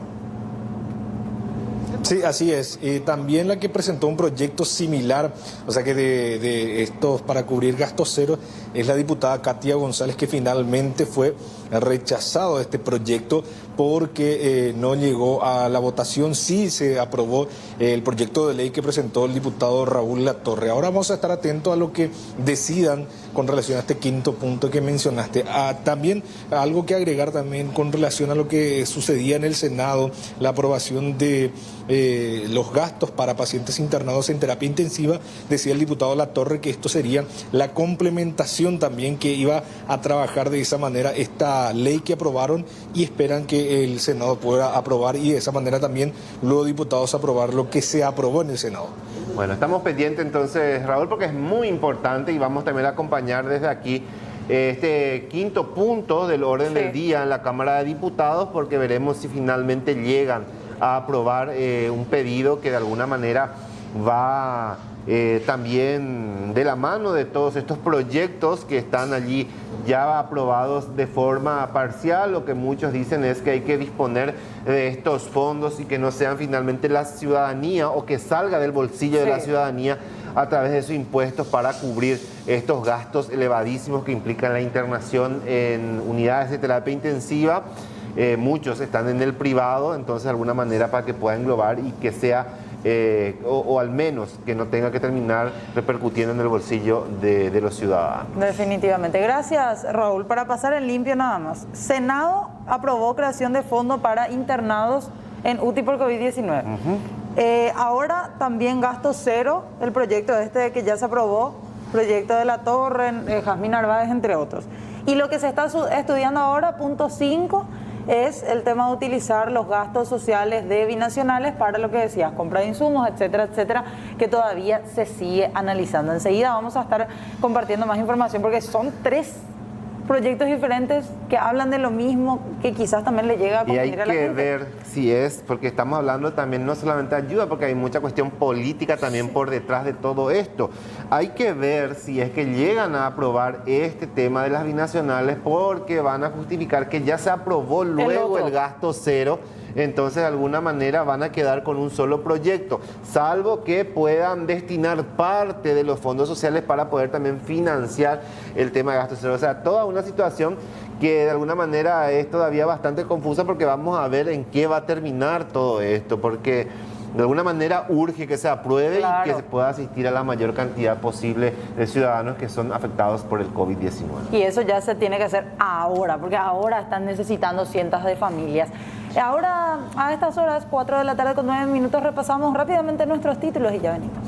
Sí, así es. También la que presentó un proyecto similar, o sea que de estos para cubrir gastos cero, es la diputada Katia González, que finalmente fue rechazado este proyecto porque no llegó a la votación. Sí se aprobó el proyecto de ley que presentó el diputado Raúl Latorre. Ahora vamos a estar atentos a lo que decidan con relación a este quinto punto que mencionaste. También algo que agregar también con relación a lo que sucedía en el Senado, la aprobación de los gastos para pacientes internados en terapia intensiva. Decía el diputado Latorre que esto sería la complementación también, que iba a trabajar de esa manera esta ley que aprobaron, y esperan que el Senado pueda aprobar y de esa manera también los diputados aprobar lo que se aprobó en el Senado. Bueno, estamos pendientes entonces, Raúl, porque es muy importante y vamos también a acompañar desde aquí este quinto punto del orden del día en la Cámara de Diputados, porque veremos si finalmente llegan a aprobar un pedido que de alguna manera va también de la mano de todos estos proyectos que están allí ya aprobados de forma parcial. Lo que muchos dicen es que hay que disponer de estos fondos y que no sean finalmente la ciudadanía, o que salga del bolsillo de la ciudadanía a través de sus impuestos para cubrir estos gastos elevadísimos que implican la internación en unidades de terapia intensiva. Muchos están en el privado, entonces de alguna manera para que pueda englobar y que sea, o al menos que no tenga que terminar repercutiendo en el bolsillo de los ciudadanos. Definitivamente. Gracias, Raúl. Para pasar en limpio nada más. Senado aprobó creación de fondo para internados en UTI por COVID-19. Ahora también gasto cero, el proyecto que ya se aprobó, proyecto de La Torre, Jazmín Narváez, entre otros. Y lo que se está estudiando ahora, punto 5, es el tema de utilizar los gastos sociales de binacionales para lo que decías, compra de insumos, etcétera, etcétera, que todavía se sigue analizando. Enseguida vamos a estar compartiendo más información porque son 3 proyectos diferentes que hablan de lo mismo, que quizás también le llega a convenir a la gente. Y hay que ver si es, porque estamos hablando también no solamente de ayuda, porque hay mucha cuestión política también por detrás de todo esto. Hay que ver si es que llegan a aprobar este tema de las binacionales, porque van a justificar que ya se aprobó luego el gasto cero entonces de alguna manera van a quedar con un solo proyecto, salvo que puedan destinar parte de los fondos sociales para poder también financiar el tema de gasto cero. O sea, toda una situación que de alguna manera es todavía bastante confusa, porque vamos a ver en qué va a terminar todo esto, porque de alguna manera urge que se apruebe y que se pueda asistir a la mayor cantidad posible de ciudadanos que son afectados por el COVID-19. Y eso ya se tiene que hacer ahora, porque ahora están necesitando cientos de familias. Ahora, a estas horas, 4 de la tarde con 9 minutos, repasamos rápidamente nuestros títulos y ya venimos.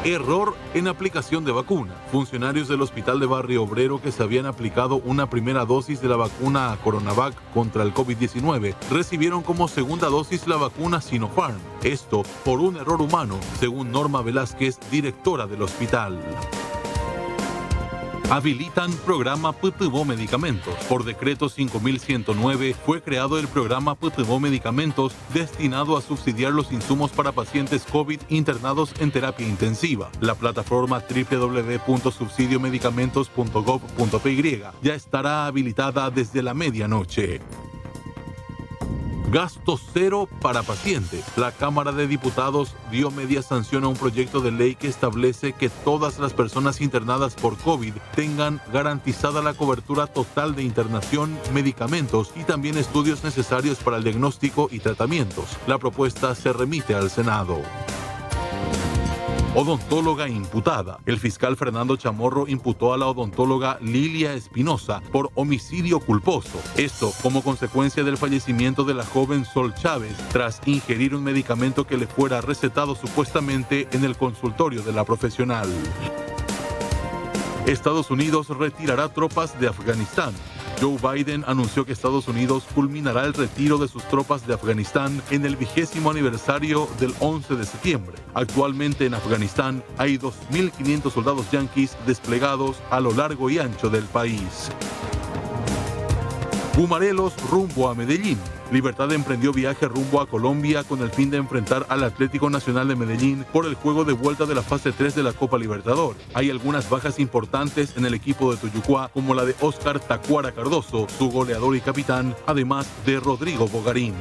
Error en aplicación de vacuna. Funcionarios del Hospital de Barrio Obrero que se habían aplicado una primera dosis de la vacuna Coronavac contra el COVID-19 recibieron como segunda dosis la vacuna Sinopharm. Esto por un error humano, según Norma Velázquez, directora del hospital. Habilitan programa PTVO Medicamentos. Por decreto 5109 fue creado el programa PTVO Medicamentos destinado a subsidiar los insumos para pacientes COVID internados en terapia intensiva. La plataforma www.subsidiomedicamentos.gov.py ya estará habilitada desde la medianoche. Gasto cero para pacientes. La Cámara de Diputados dio media sanción a un proyecto de ley que establece que todas las personas internadas por COVID tengan garantizada la cobertura total de internación, medicamentos y también estudios necesarios para el diagnóstico y tratamientos. La propuesta se remite al Senado. Odontóloga imputada. El fiscal Fernando Chamorro imputó a la odontóloga Lilia Espinosa por homicidio culposo. Esto como consecuencia del fallecimiento de la joven Sol Chávez tras ingerir un medicamento que le fuera recetado supuestamente en el consultorio de la profesional. Estados Unidos retirará tropas de Afganistán. Joe Biden anunció que Estados Unidos culminará el retiro de sus tropas de Afganistán en el 20º aniversario del 11 de septiembre. Actualmente en Afganistán hay 2.500 soldados yanquis desplegados a lo largo y ancho del país. Pumarelos rumbo a Medellín. Libertad emprendió viaje rumbo a Colombia con el fin de enfrentar al Atlético Nacional de Medellín por el juego de vuelta de la fase 3 de la Copa Libertador. Hay algunas bajas importantes en el equipo de Tuyucuá, como la de Oscar Tacuara Cardoso, su goleador y capitán, además de Rodrigo Bogarín.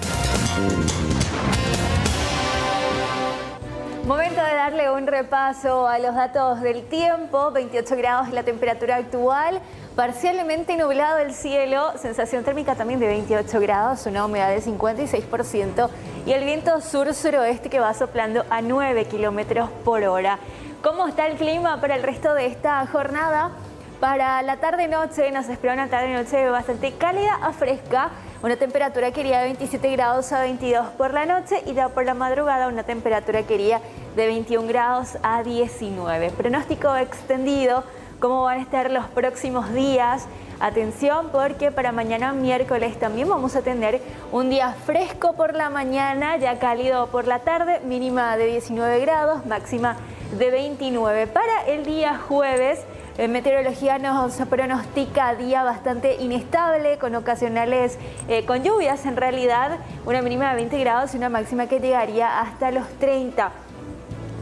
Momento de darle un repaso a los datos del tiempo. 28 grados la temperatura actual, parcialmente nublado el cielo, sensación térmica también de 28 grados, una humedad del 56% y el viento sur-suroeste que va soplando a 9 kilómetros por hora. ¿Cómo está el clima para el resto de esta jornada? Para la tarde-noche nos espera una tarde-noche bastante cálida a fresca, una temperatura que iría de 27 grados a 22 por la noche y ya por la madrugada una temperatura que iría de 21 grados a 19. Pronóstico extendido, cómo van a estar los próximos días. Atención porque para mañana miércoles también vamos a tener un día fresco por la mañana, ya cálido por la tarde, mínima de 19 grados, máxima de 29. Para el día jueves, meteorología nos pronostica día bastante inestable, con ocasionales, con lluvias en realidad, una mínima de 20 grados y una máxima que llegaría hasta los 30.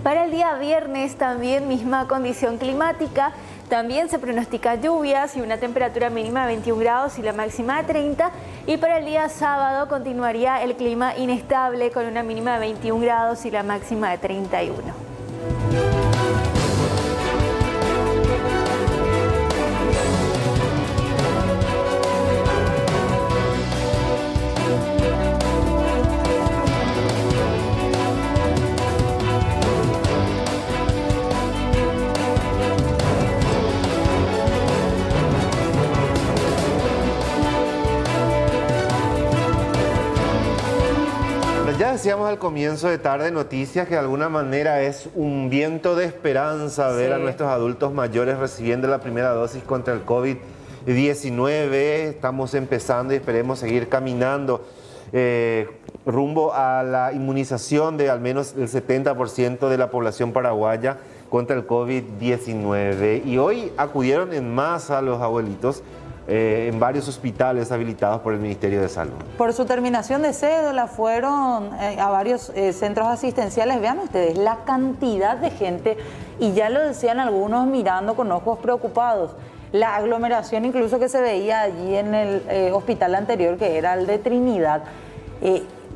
Para el día viernes también misma condición climática, también se pronostica lluvias y una temperatura mínima de 21 grados y la máxima de 30. Y para el día sábado continuaría el clima inestable con una mínima de 21 grados y la máxima de 31. Ya decíamos al comienzo de Tarde Noticias que de alguna manera es un viento de esperanza ver a nuestros adultos mayores recibiendo la primera dosis contra el COVID-19. Estamos empezando y esperemos seguir caminando rumbo a la inmunización de al menos el 70% de la población paraguaya contra el COVID-19. Y hoy acudieron en masa los abuelitos en varios hospitales habilitados por el Ministerio de Salud. Por su terminación de cédula fueron a varios centros asistenciales. Vean ustedes la cantidad de gente, y ya lo decían algunos mirando con ojos preocupados. la aglomeración incluso que se veía allí en el hospital anterior, que era el de Trinidad.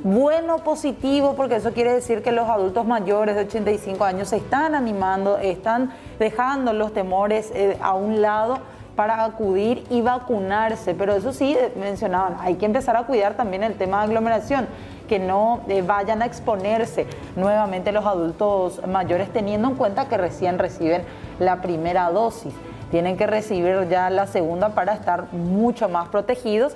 Bueno, positivo, porque eso quiere decir que los adultos mayores de 85 años se están animando, están dejando los temores a un lado para acudir y vacunarse. Pero eso sí, mencionaban, hay que empezar a cuidar también el tema de aglomeración, que no vayan a exponerse nuevamente los adultos mayores, teniendo en cuenta que recién reciben la primera dosis. Tienen que recibir ya la segunda para estar mucho más protegidos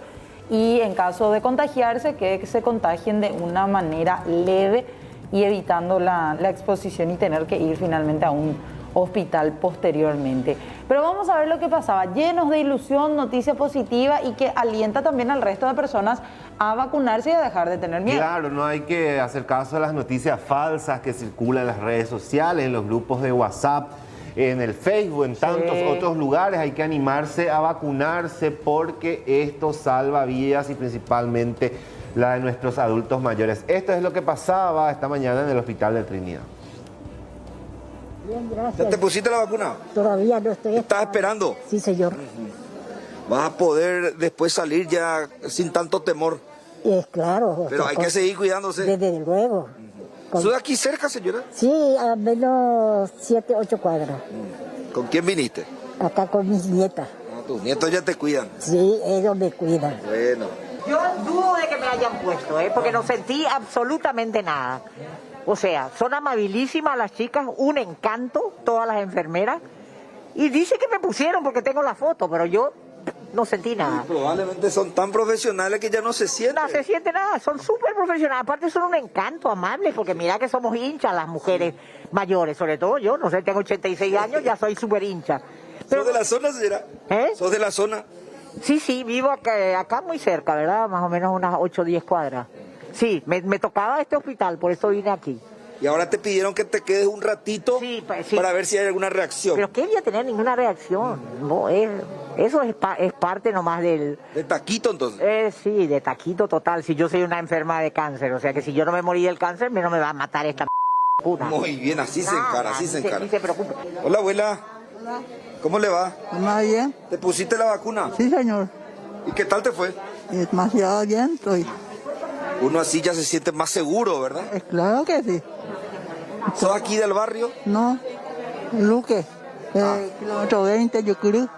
y en caso de contagiarse, que se contagien de una manera leve y evitando la exposición y tener que ir finalmente a un hospital posteriormente. Pero vamos a ver lo que pasaba, llenos de ilusión, noticia positiva y que alienta también al resto de personas a vacunarse y a dejar de tener miedo. Claro, no hay que hacer caso a las noticias falsas que circulan en las redes sociales, en los grupos de WhatsApp, en el Facebook, en tantos otros lugares. Hay que animarse a vacunarse porque esto salva vidas y principalmente la de nuestros adultos mayores. Esto es lo que pasaba esta mañana en el hospital de Trinidad. Bien, gracias. ¿Ya te pusiste la vacuna? Todavía no estoy. ¿Estás esperando? Sí, señor. Vas a poder después salir ya sin tanto temor. Claro. Pero hay que seguir cuidándose. Desde luego. ¿Sos de aquí cerca, señora? Sí, a menos 7, 8 cuadras. ¿Con quién viniste? Acá con mis nietas. Tus nietos ya te cuidan. Sí, ellos me cuidan. Bueno. Yo dudo de que me hayan puesto, porque no sentí absolutamente nada. O sea, son amabilísimas las chicas, un encanto, todas las enfermeras. Y dice que me pusieron porque tengo la foto, pero yo no sentí nada. Y probablemente son tan profesionales que ya no se sienten. No se siente nada, son súper profesionales. Aparte son un encanto, amables, porque mira que somos hinchas las mujeres mayores, sobre todo yo, no sé, tengo 86 años, ya soy súper hincha. Pero, ¿sos de la zona, señora? ¿Sos de la zona? Sí, vivo acá muy cerca, ¿verdad? Más o menos unas 8 o 10 cuadras. Sí, me tocaba este hospital, por eso vine aquí. Y ahora te pidieron que te quedes un ratito para ver si hay alguna reacción. Pero ¿qué voy a tener ninguna reacción? No, eso es parte nomás del... ¿De taquito entonces? Sí, de taquito total. Si yo soy una enferma de cáncer, o sea que si yo no me morí del cáncer, no me va a matar esta puta. Muy bien, así se encara, así se encara. Ni se preocupe. Hola, abuela. Hola. ¿Cómo le va? ¿Más bien? ¿Te pusiste la vacuna? Sí, señor. ¿Y qué tal te fue? Demasiado bien estoy. Uno así ya se siente más seguro, ¿verdad? Claro que sí. ¿Sos aquí del barrio? No, Luque, kilómetro 20, yo creo.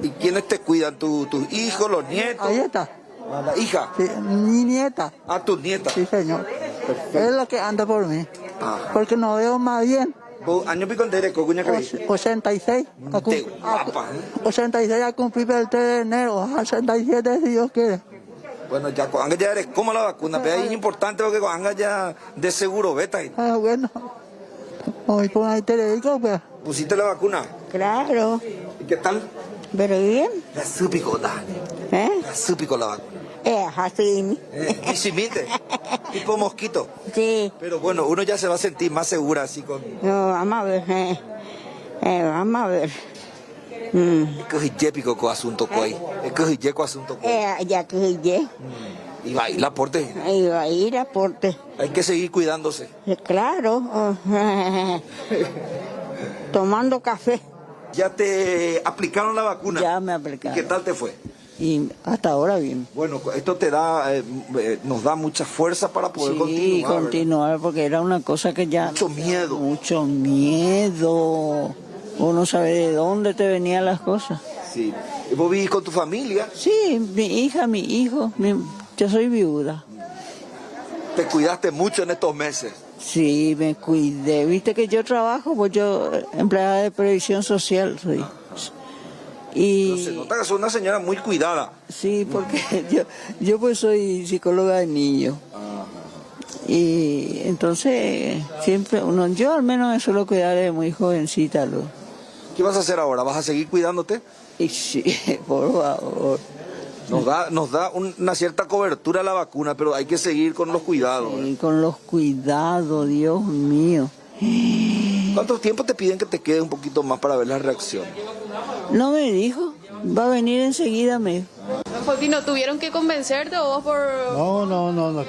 ¿Y quiénes te cuidan? ¿Tus hijos, los nietos? Ahí está. ¿La hija? Sí, mi nieta. Ah, tus nietas. Sí, señor. Perfecto. Es lo que anda por mí. Ah. Porque no veo más bien. ¿Año pico de cocuña creí? 86. Qué guapa. 86 ya cumplí el 3 de enero. 87 si Dios quiere. Bueno, ya cuando ya eres como la vacuna, pero es importante porque cuando ya de seguro, vete ahí. Ah, bueno. Hoy por ahí te le digo, pues. ¿Pusiste la vacuna? Claro. ¿Y qué tal? Pero bien. La súpico, La súpico la vacuna. Así. ¿Y si mite? Tipo mosquito. Sí. Pero bueno, uno ya se va a sentir más segura así con... No, vamos a ver. Vamos a ver. Es que es épico con asunto coi. Es que es con asunto coi. Ya que ya. Y va a ir aporte. Y va a ir aporte. Hay que seguir cuidándose. Claro. Tomando café. ¿Ya te aplicaron la vacuna? Ya me aplicaron. ¿Y qué tal te fue? Y hasta ahora bien. Bueno, esto te da, nos da mucha fuerza para poder continuar. Sí, continuar, porque era una cosa que ya... Mucho miedo. Mucho miedo. Uno sabe de dónde te venían las cosas. Sí. ¿Y vos vivís con tu familia? Sí, mi hija, mi hijo. Yo soy viuda. ¿Te cuidaste mucho en estos meses? Sí, me cuidé. Viste que yo trabajo, pues yo empleada de previsión social soy. Y se nota que sos una señora muy cuidada. Sí, porque yo pues soy psicóloga de niños. Y entonces siempre yo al menos me suelo cuidar de muy jovencita. ¿Qué vas a hacer ahora? ¿Vas a seguir cuidándote? Y sí, por favor. Nos da una cierta cobertura a la vacuna, pero hay que seguir con los cuidados. Sí, con los cuidados, Dios mío. ¿Cuánto tiempo te piden que te quede un poquito más para ver la reacción? No me dijo, va a venir enseguida, me dijo. Faustino, ¿tuvieron que convencerte o vos por...? No,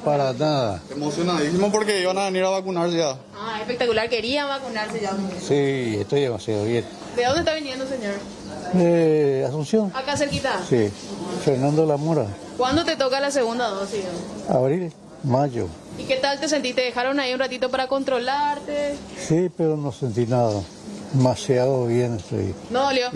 para nada. Emocionadísimo porque iban a venir a vacunarse ya. Ah, espectacular, querían vacunarse ya. Sí, estoy demasiado bien. ¿De dónde está viniendo, señor? Asunción. ¿Acá cerquita? Sí, Fernando La Mora. ¿Cuándo te toca la segunda dosis? Abril, mayo. ¿Y qué tal te sentiste? ¿Dejaron ahí un ratito para controlarte? Sí, pero no sentí nada. Demasiado bien estoy. ¿No dolió?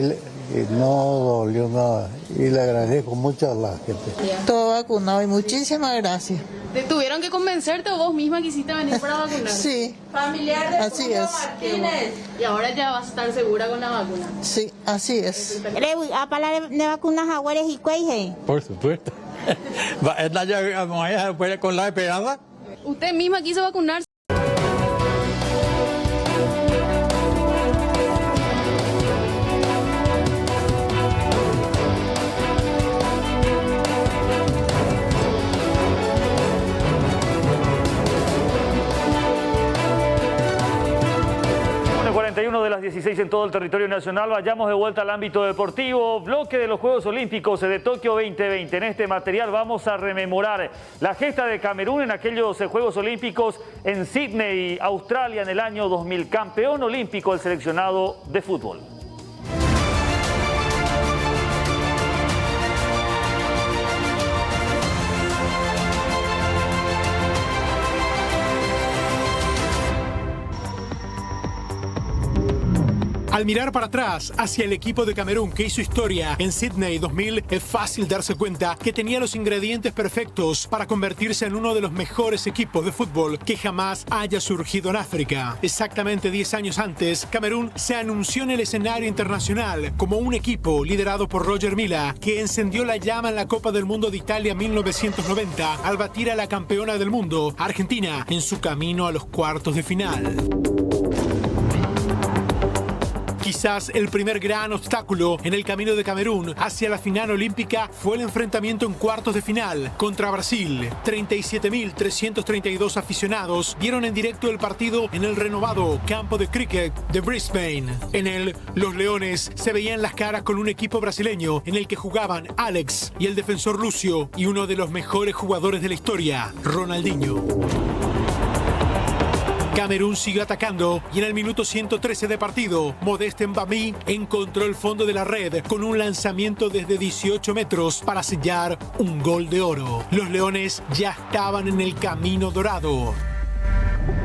No dolió nada. Y le agradezco mucho a la gente. Todo vacunado y muchísimas gracias. ¿Te tuvieron que convencerte o vos misma quisiste venir para vacunar? Sí. Familiar de Así Julio es. Martínez. Y ahora ya vas a estar segura con la vacuna. Sí, así es. ¿A hablar de vacunas jaguares y cueje? Por supuesto. ¿Con la esperanza? ¿Usted misma quiso vacunarse? De las 16 en todo el territorio nacional. Vayamos de vuelta al ámbito deportivo. Bloque de los Juegos Olímpicos de Tokio 2020. En este material vamos a rememorar la gesta de Camerún en aquellos Juegos Olímpicos en Sydney, Australia, en el año 2000. Campeón olímpico el seleccionado de fútbol. Al mirar para atrás hacia el equipo de Camerún que hizo historia en Sydney 2000, es fácil darse cuenta que tenía los ingredientes perfectos para convertirse en uno de los mejores equipos de fútbol que jamás haya surgido en África. Exactamente 10 años antes, Camerún se anunció en el escenario internacional como un equipo liderado por Roger Milla, que encendió la llama en la Copa del Mundo de Italia 1990 al batir a la campeona del mundo, Argentina, en su camino a los cuartos de final. Quizás el primer gran obstáculo en el camino de Camerún hacia la final olímpica fue el enfrentamiento en cuartos de final contra Brasil. 37.332 aficionados vieron en directo el partido en el renovado campo de cricket de Brisbane. En él, los Leones se veían las caras con un equipo brasileño en el que jugaban Alex y el defensor Lucio y uno de los mejores jugadores de la historia, Ronaldinho. Camerún siguió atacando y en el minuto 113 de partido, Modeste Mbami encontró el fondo de la red con un lanzamiento desde 18 metros para sellar un gol de oro. Los Leones ya estaban en el camino dorado.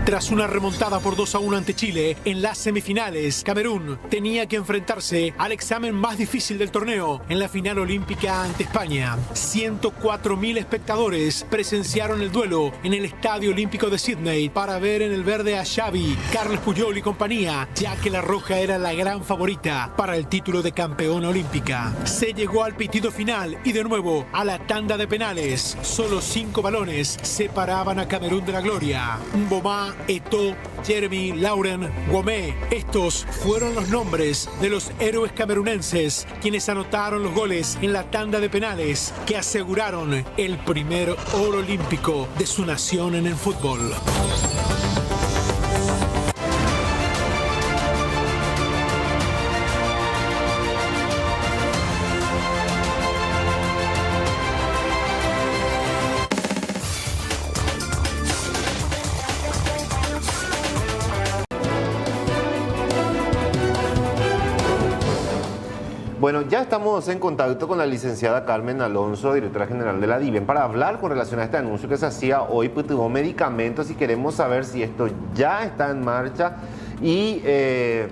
Tras una remontada por 2-1 ante Chile en las semifinales, Camerún tenía que enfrentarse al examen más difícil del torneo en la final olímpica ante España. 104.000 espectadores presenciaron el duelo en el Estadio Olímpico de Sydney para ver en el verde a Xavi, Carles Puyol y compañía, ya que la roja era la gran favorita para el título de campeona olímpica. Se llegó al pitido final y de nuevo a la tanda de penales. Solo 5 balones separaban a Camerún de la gloria. Mboma, Eto'o, Jeremy, Lauren, Guomé. Estos fueron los nombres de los héroes camerunenses quienes anotaron los goles en la tanda de penales que aseguraron el primer oro olímpico de su nación en el fútbol. Bueno, ya estamos en contacto con la licenciada Carmen Alonso, directora general de la DIVEN, para hablar con relación a este anuncio que se hacía hoy, PTO Medicamentos, y queremos saber si esto ya está en marcha y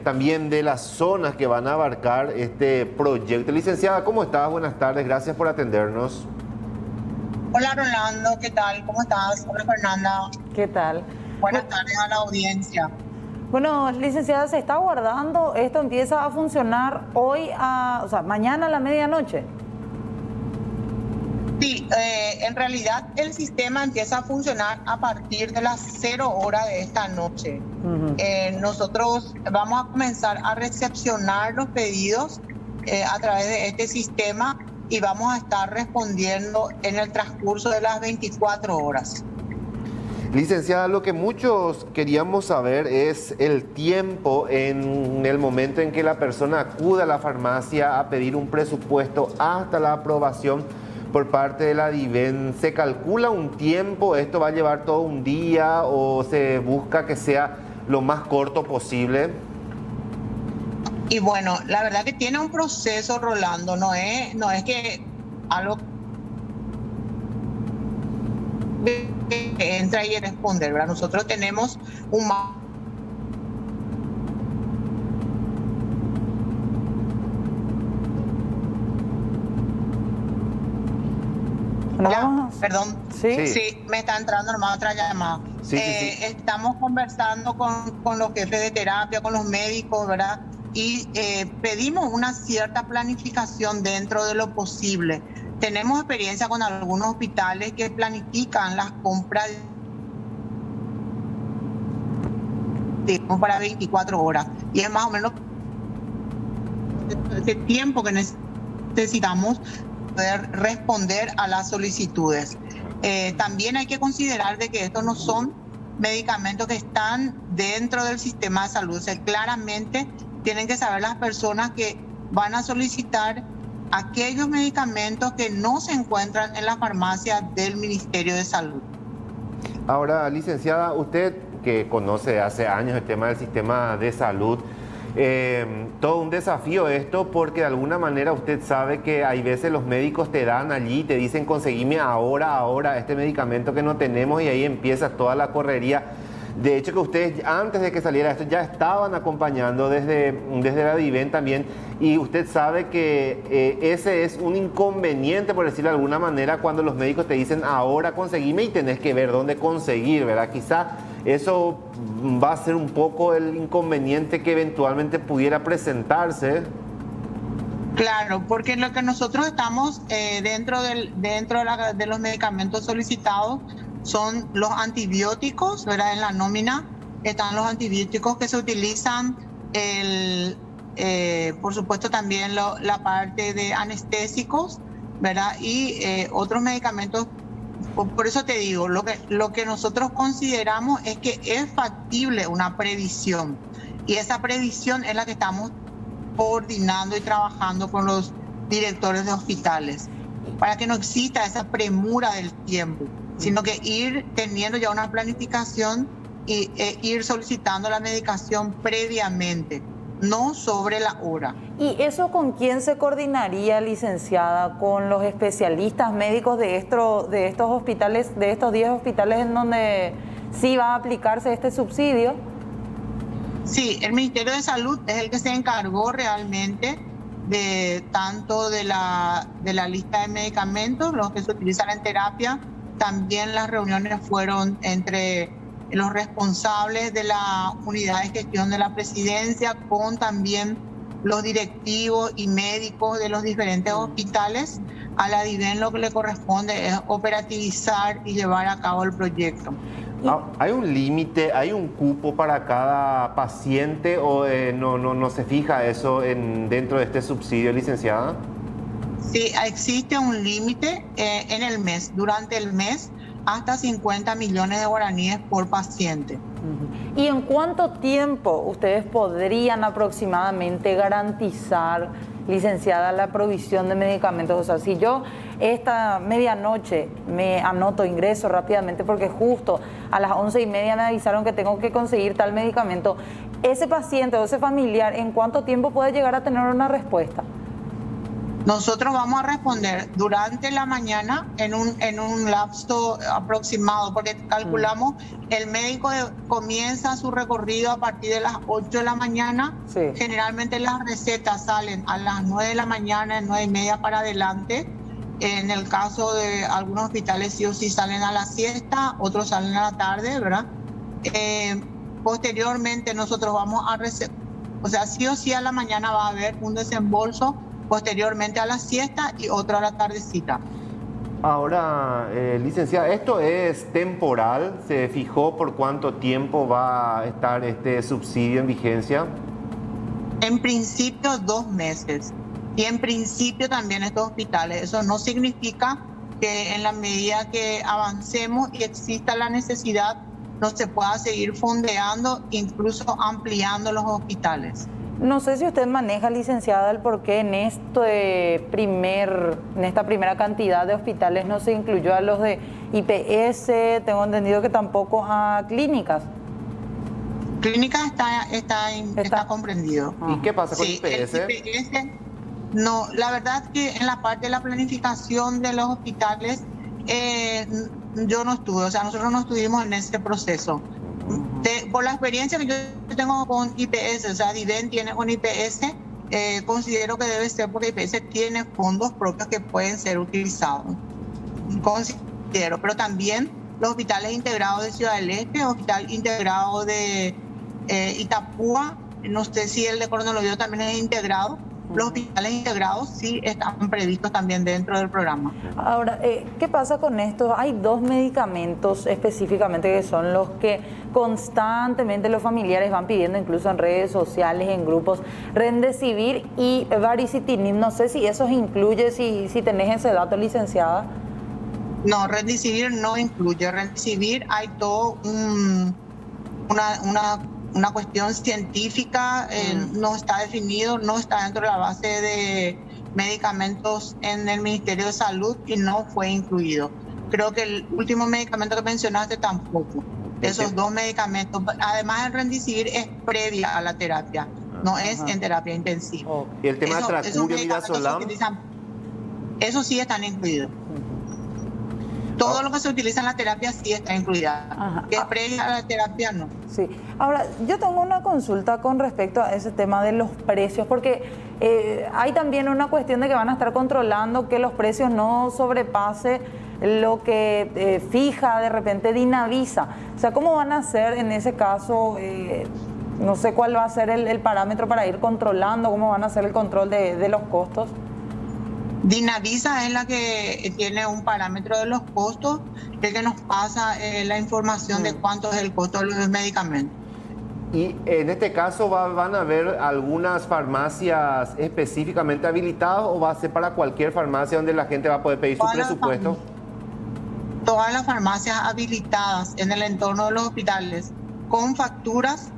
también de las zonas que van a abarcar este proyecto. Licenciada, ¿cómo estás? Buenas tardes, gracias por atendernos. Hola Rolando, ¿qué tal? ¿Cómo estás? Hola Fernanda. ¿Qué tal? Buenas tardes a la audiencia. Bueno, licenciada, se está aguardando, esto empieza a funcionar hoy, o sea, mañana a la medianoche. Sí, en realidad el sistema empieza a funcionar a partir de las 0 horas de esta noche. Nosotros vamos a comenzar a recepcionar los pedidos a través de este sistema y vamos a estar respondiendo en el transcurso de las 24 horas. Licenciada, lo que muchos queríamos saber es el tiempo en el momento en que la persona acude a la farmacia a pedir un presupuesto hasta la aprobación por parte de la DIVEN. ¿Se calcula un tiempo? ¿Esto va a llevar todo un día o se busca que sea lo más corto posible? Y bueno, la verdad que tiene un proceso, Rolando, no es que algo que entra y responder, ¿verdad? Nosotros tenemos un perdón, sí, me está entrando nomás otra llamada. Sí. Estamos conversando con los jefes de terapia, con los médicos, ¿verdad? Y pedimos una cierta planificación dentro de lo posible. Tenemos experiencia con algunos hospitales que planifican las compras para 24 horas. Y es más o menos ese tiempo que necesitamos poder responder a las solicitudes. También hay que considerar de que estos no son medicamentos que están dentro del sistema de salud. O sea, claramente tienen que saber las personas que van a solicitar aquellos medicamentos que no se encuentran en la farmacia del Ministerio de Salud. Ahora, licenciada, usted que conoce hace años el tema del sistema de salud, todo un desafío esto, porque de alguna manera usted sabe que hay veces los médicos te dan allí, te dicen conseguime ahora este medicamento que no tenemos, y ahí empieza toda la correría. De hecho que ustedes antes de que saliera esto ya estaban acompañando desde la DIVEN también, y usted sabe que ese es un inconveniente, por decirlo de alguna manera, cuando los médicos te dicen ahora conseguime y tenés que ver dónde conseguir, ¿verdad? Quizá eso va a ser un poco el inconveniente que eventualmente pudiera presentarse. Claro, porque lo que nosotros estamos dentro de los medicamentos solicitados son los antibióticos, ¿verdad? En la nómina están los antibióticos que se utilizan, por supuesto también la parte de anestésicos, ¿verdad? Y otros medicamentos. Por eso te digo, lo que nosotros consideramos es que es factible una previsión, y esa previsión es la que estamos coordinando y trabajando con los directores de hospitales, para que no exista esa premura del tiempo, sino que ir teniendo ya una planificación e ir solicitando la medicación previamente, no sobre la hora. ¿Y eso con quién se coordinaría, licenciada? ¿Con los especialistas médicos de estos hospitales, de estos 10 hospitales en donde sí va a aplicarse este subsidio? Sí, el Ministerio de Salud es el que se encargó realmente de tanto de la lista de medicamentos, los que se utilizan en terapia. También las reuniones fueron entre los responsables de la unidad de gestión de la presidencia, con también los directivos y médicos de los diferentes hospitales. A la DIVEN lo que le corresponde es operativizar y llevar a cabo el proyecto. ¿Hay un límite, hay un cupo para cada paciente o no se fija eso dentro de este subsidio, licenciada? Sí, existe un límite en el mes, durante el mes, hasta 50 millones de guaraníes por paciente. ¿Y en cuánto tiempo ustedes podrían aproximadamente garantizar, licenciada, la provisión de medicamentos? O sea, si yo esta medianoche me anoto, ingreso rápidamente porque justo a las 11:30 me avisaron que tengo que conseguir tal medicamento, ese paciente o ese familiar, ¿en cuánto tiempo puede llegar a tener una respuesta? Nosotros vamos a responder durante la mañana en un lapso aproximado, porque calculamos el médico comienza su recorrido a partir de las 8 de la mañana. Sí. Generalmente las recetas salen a las 9 de la mañana, 9:30 para adelante. En el caso de algunos hospitales sí o sí salen a la siesta, otros salen a la tarde, ¿verdad? Posteriormente nosotros vamos a o sea, sí o sí a la mañana va a haber un desembolso, posteriormente a la siesta y otro a la tardecita. Ahora, licenciada, ¿esto es temporal? ¿Se fijó por cuánto tiempo va a estar este subsidio en vigencia? En principio 2 meses. Y en principio también estos hospitales. Eso no significa que en la medida que avancemos y exista la necesidad, no se pueda seguir fondeando, incluso ampliando los hospitales. No sé si usted maneja, licenciada, el por qué en esta primera cantidad de hospitales no se incluyó a los de IPS, tengo entendido que tampoco a clínicas. Clínicas está comprendido. ¿Y qué pasa con Sí, IPS? el IPS, no, la verdad que en la parte de la planificación de los hospitales, yo no estuve, o sea, nosotros no estuvimos en ese proceso. Por la experiencia que yo tengo con IPS, o sea, Diven tiene con IPS, considero que debe ser porque IPS tiene fondos propios que pueden ser utilizados. Considero, pero también los hospitales integrados de Ciudad del Este, hospital integrado de Itapúa, no sé si el de Cornelio también es integrado. Los hospitales integrados sí están previstos también dentro del programa. Ahora, ¿qué pasa con esto? Hay dos medicamentos específicamente que son los que constantemente los familiares van pidiendo, incluso en redes sociales, en grupos, Remdesivir y Baricitinib. No sé si eso incluye, si tenés ese dato, licenciada. No, Remdesivir no incluye. Remdesivir hay todo una cuestión científica, no está definido, no está dentro de la base de medicamentos en el Ministerio de Salud y no fue incluido. Creo que el último medicamento que mencionaste tampoco. Esos dos medicamentos, además el Remdesivir es previa a la terapia, no es en terapia intensiva. ¿Y el tema de Tracurio, Midazolam? Eso sí están incluidos. Todo lo que se utiliza en la terapia sí está incluida. Que es previa a la terapia, no. Sí. Ahora, yo tengo una consulta con respecto a ese tema de los precios, porque hay también una cuestión de que van a estar controlando que los precios no sobrepase lo que fija de repente Dinavisa. O sea, ¿cómo van a hacer en ese caso? No sé cuál va a ser el parámetro para ir controlando, cómo van a hacer el control de los costos. Dinavisa es la que tiene un parámetro de los costos, el que nos pasa la información de cuánto es el costo de los medicamentos. Y en este caso van a haber algunas farmacias específicamente habilitadas o va a ser para cualquier farmacia donde la gente va a poder pedir su presupuesto. Todas las farmacias habilitadas en el entorno de los hospitales con facturas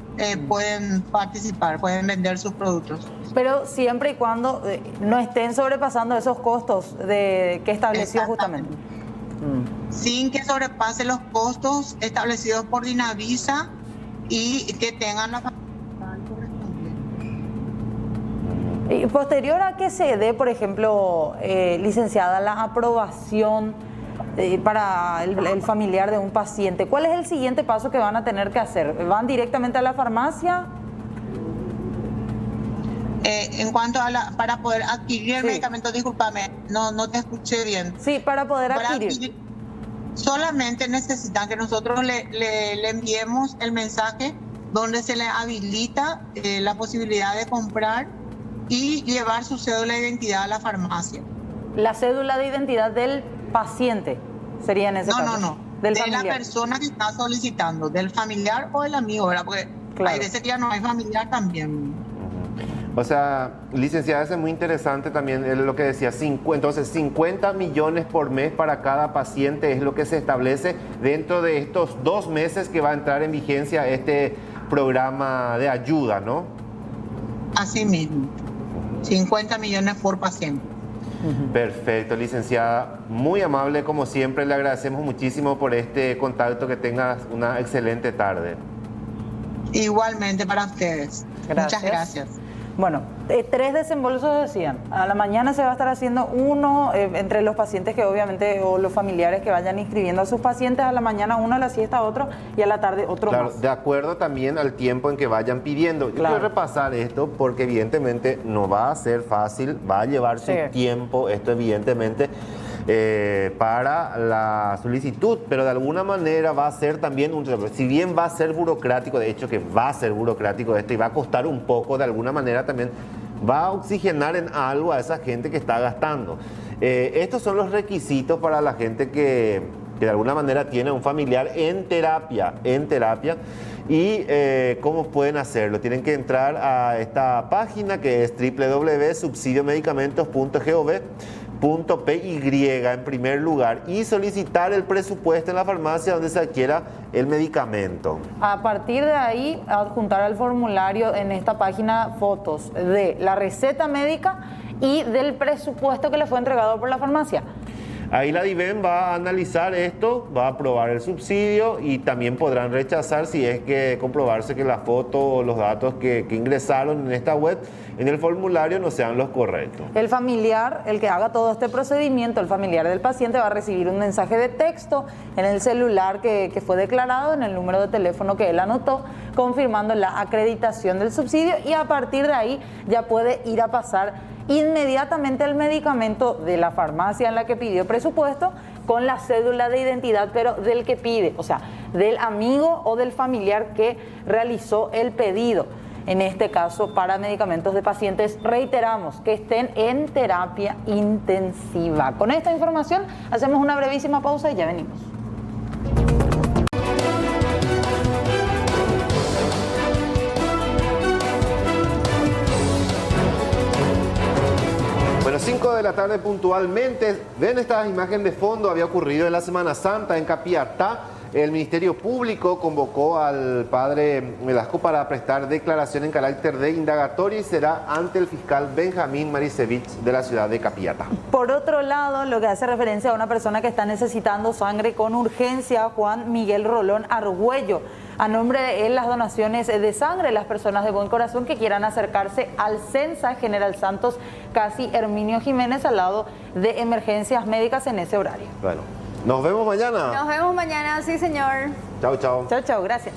pueden participar, pueden vender sus productos. Pero siempre y cuando no estén sobrepasando esos costos que estableció justamente. Sin que sobrepase los costos establecidos por Dinavisa y que tengan la factura correspondiente. Y posterior a que se dé, por ejemplo, licenciada, la aprobación para el familiar de un paciente, ¿cuál es el siguiente paso que van a tener que hacer? ¿Van directamente a la farmacia? En cuanto a para poder adquirir el medicamento, discúlpame, no te escuché bien. Sí, para poder adquirir. Solamente necesitan que nosotros le enviemos el mensaje donde se le habilita la posibilidad de comprar y llevar su cédula de identidad a la farmacia. La cédula de identidad del paciente sería en ese caso. No. Del de familiar. La persona que está solicitando, del familiar o del amigo, ¿verdad? Porque hay veces que ya no hay familiar también. O sea, licenciada, eso es muy interesante también lo que decía, entonces 50 millones por mes para cada paciente es lo que se establece dentro de estos 2 meses que va a entrar en vigencia este programa de ayuda, ¿no? Así mismo, 50 millones por paciente. Perfecto, licenciada, muy amable como siempre, le agradecemos muchísimo por este contacto, que tengas una excelente tarde. Igualmente para ustedes. Muchas gracias. Bueno, 3 desembolsos decían. A la mañana se va a estar haciendo uno entre los pacientes que obviamente, o los familiares que vayan inscribiendo a sus pacientes, a la mañana uno, a la siesta otro y a la tarde otro más. De acuerdo también al tiempo en que vayan pidiendo. Yo quiero repasar esto porque evidentemente no va a ser fácil, va a llevar su tiempo, esto evidentemente, para la solicitud, pero de alguna manera va a ser también, si bien va a ser burocrático, de hecho que va a ser burocrático esto y va a costar un poco, de alguna manera también va a oxigenar en algo a esa gente que está gastando. Estos son los requisitos para la gente que de alguna manera tiene un familiar en terapia. ¿Y cómo pueden hacerlo? Tienen que entrar a esta página que es www.subsidiomedicamentos.gov. .py en primer lugar y solicitar el presupuesto en la farmacia donde se adquiera el medicamento. A partir de ahí, adjuntar al formulario en esta página fotos de la receta médica y del presupuesto que le fue entregado por la farmacia. Ahí la DIVEN va a analizar esto, va a aprobar el subsidio y también podrán rechazar si es que comprobarse que la foto o los datos que ingresaron en esta web en el formulario no sean los correctos. El familiar, el que haga todo este procedimiento, el familiar del paciente va a recibir un mensaje de texto en el celular que fue declarado, en el número de teléfono que él anotó, confirmando la acreditación del subsidio y a partir de ahí ya puede ir a pasar inmediatamente el medicamento de la farmacia en la que pidió presupuesto con la cédula de identidad, pero del que pide, o sea, del amigo o del familiar que realizó el pedido. En este caso, para medicamentos de pacientes, reiteramos que estén en terapia intensiva. Con esta información hacemos una brevísima pausa y ya venimos. Bueno, 5 de la tarde puntualmente. Ven esta imagen de fondo, había ocurrido en la Semana Santa en Capiatá. El Ministerio Público convocó al padre Velasco para prestar declaración en carácter de indagatorio y será ante el fiscal Benjamín Marisevich de la ciudad de Capiatá. Por otro lado, lo que hace referencia a una persona que está necesitando sangre con urgencia, Juan Miguel Rolón Argüello. A nombre de él, las donaciones de sangre, las personas de buen corazón que quieran acercarse al CENSA General Santos Casi Herminio Jiménez al lado de emergencias médicas en ese horario. Bueno, nos vemos mañana. Nos vemos mañana, sí señor. Chao, chao. Chao, chao, gracias.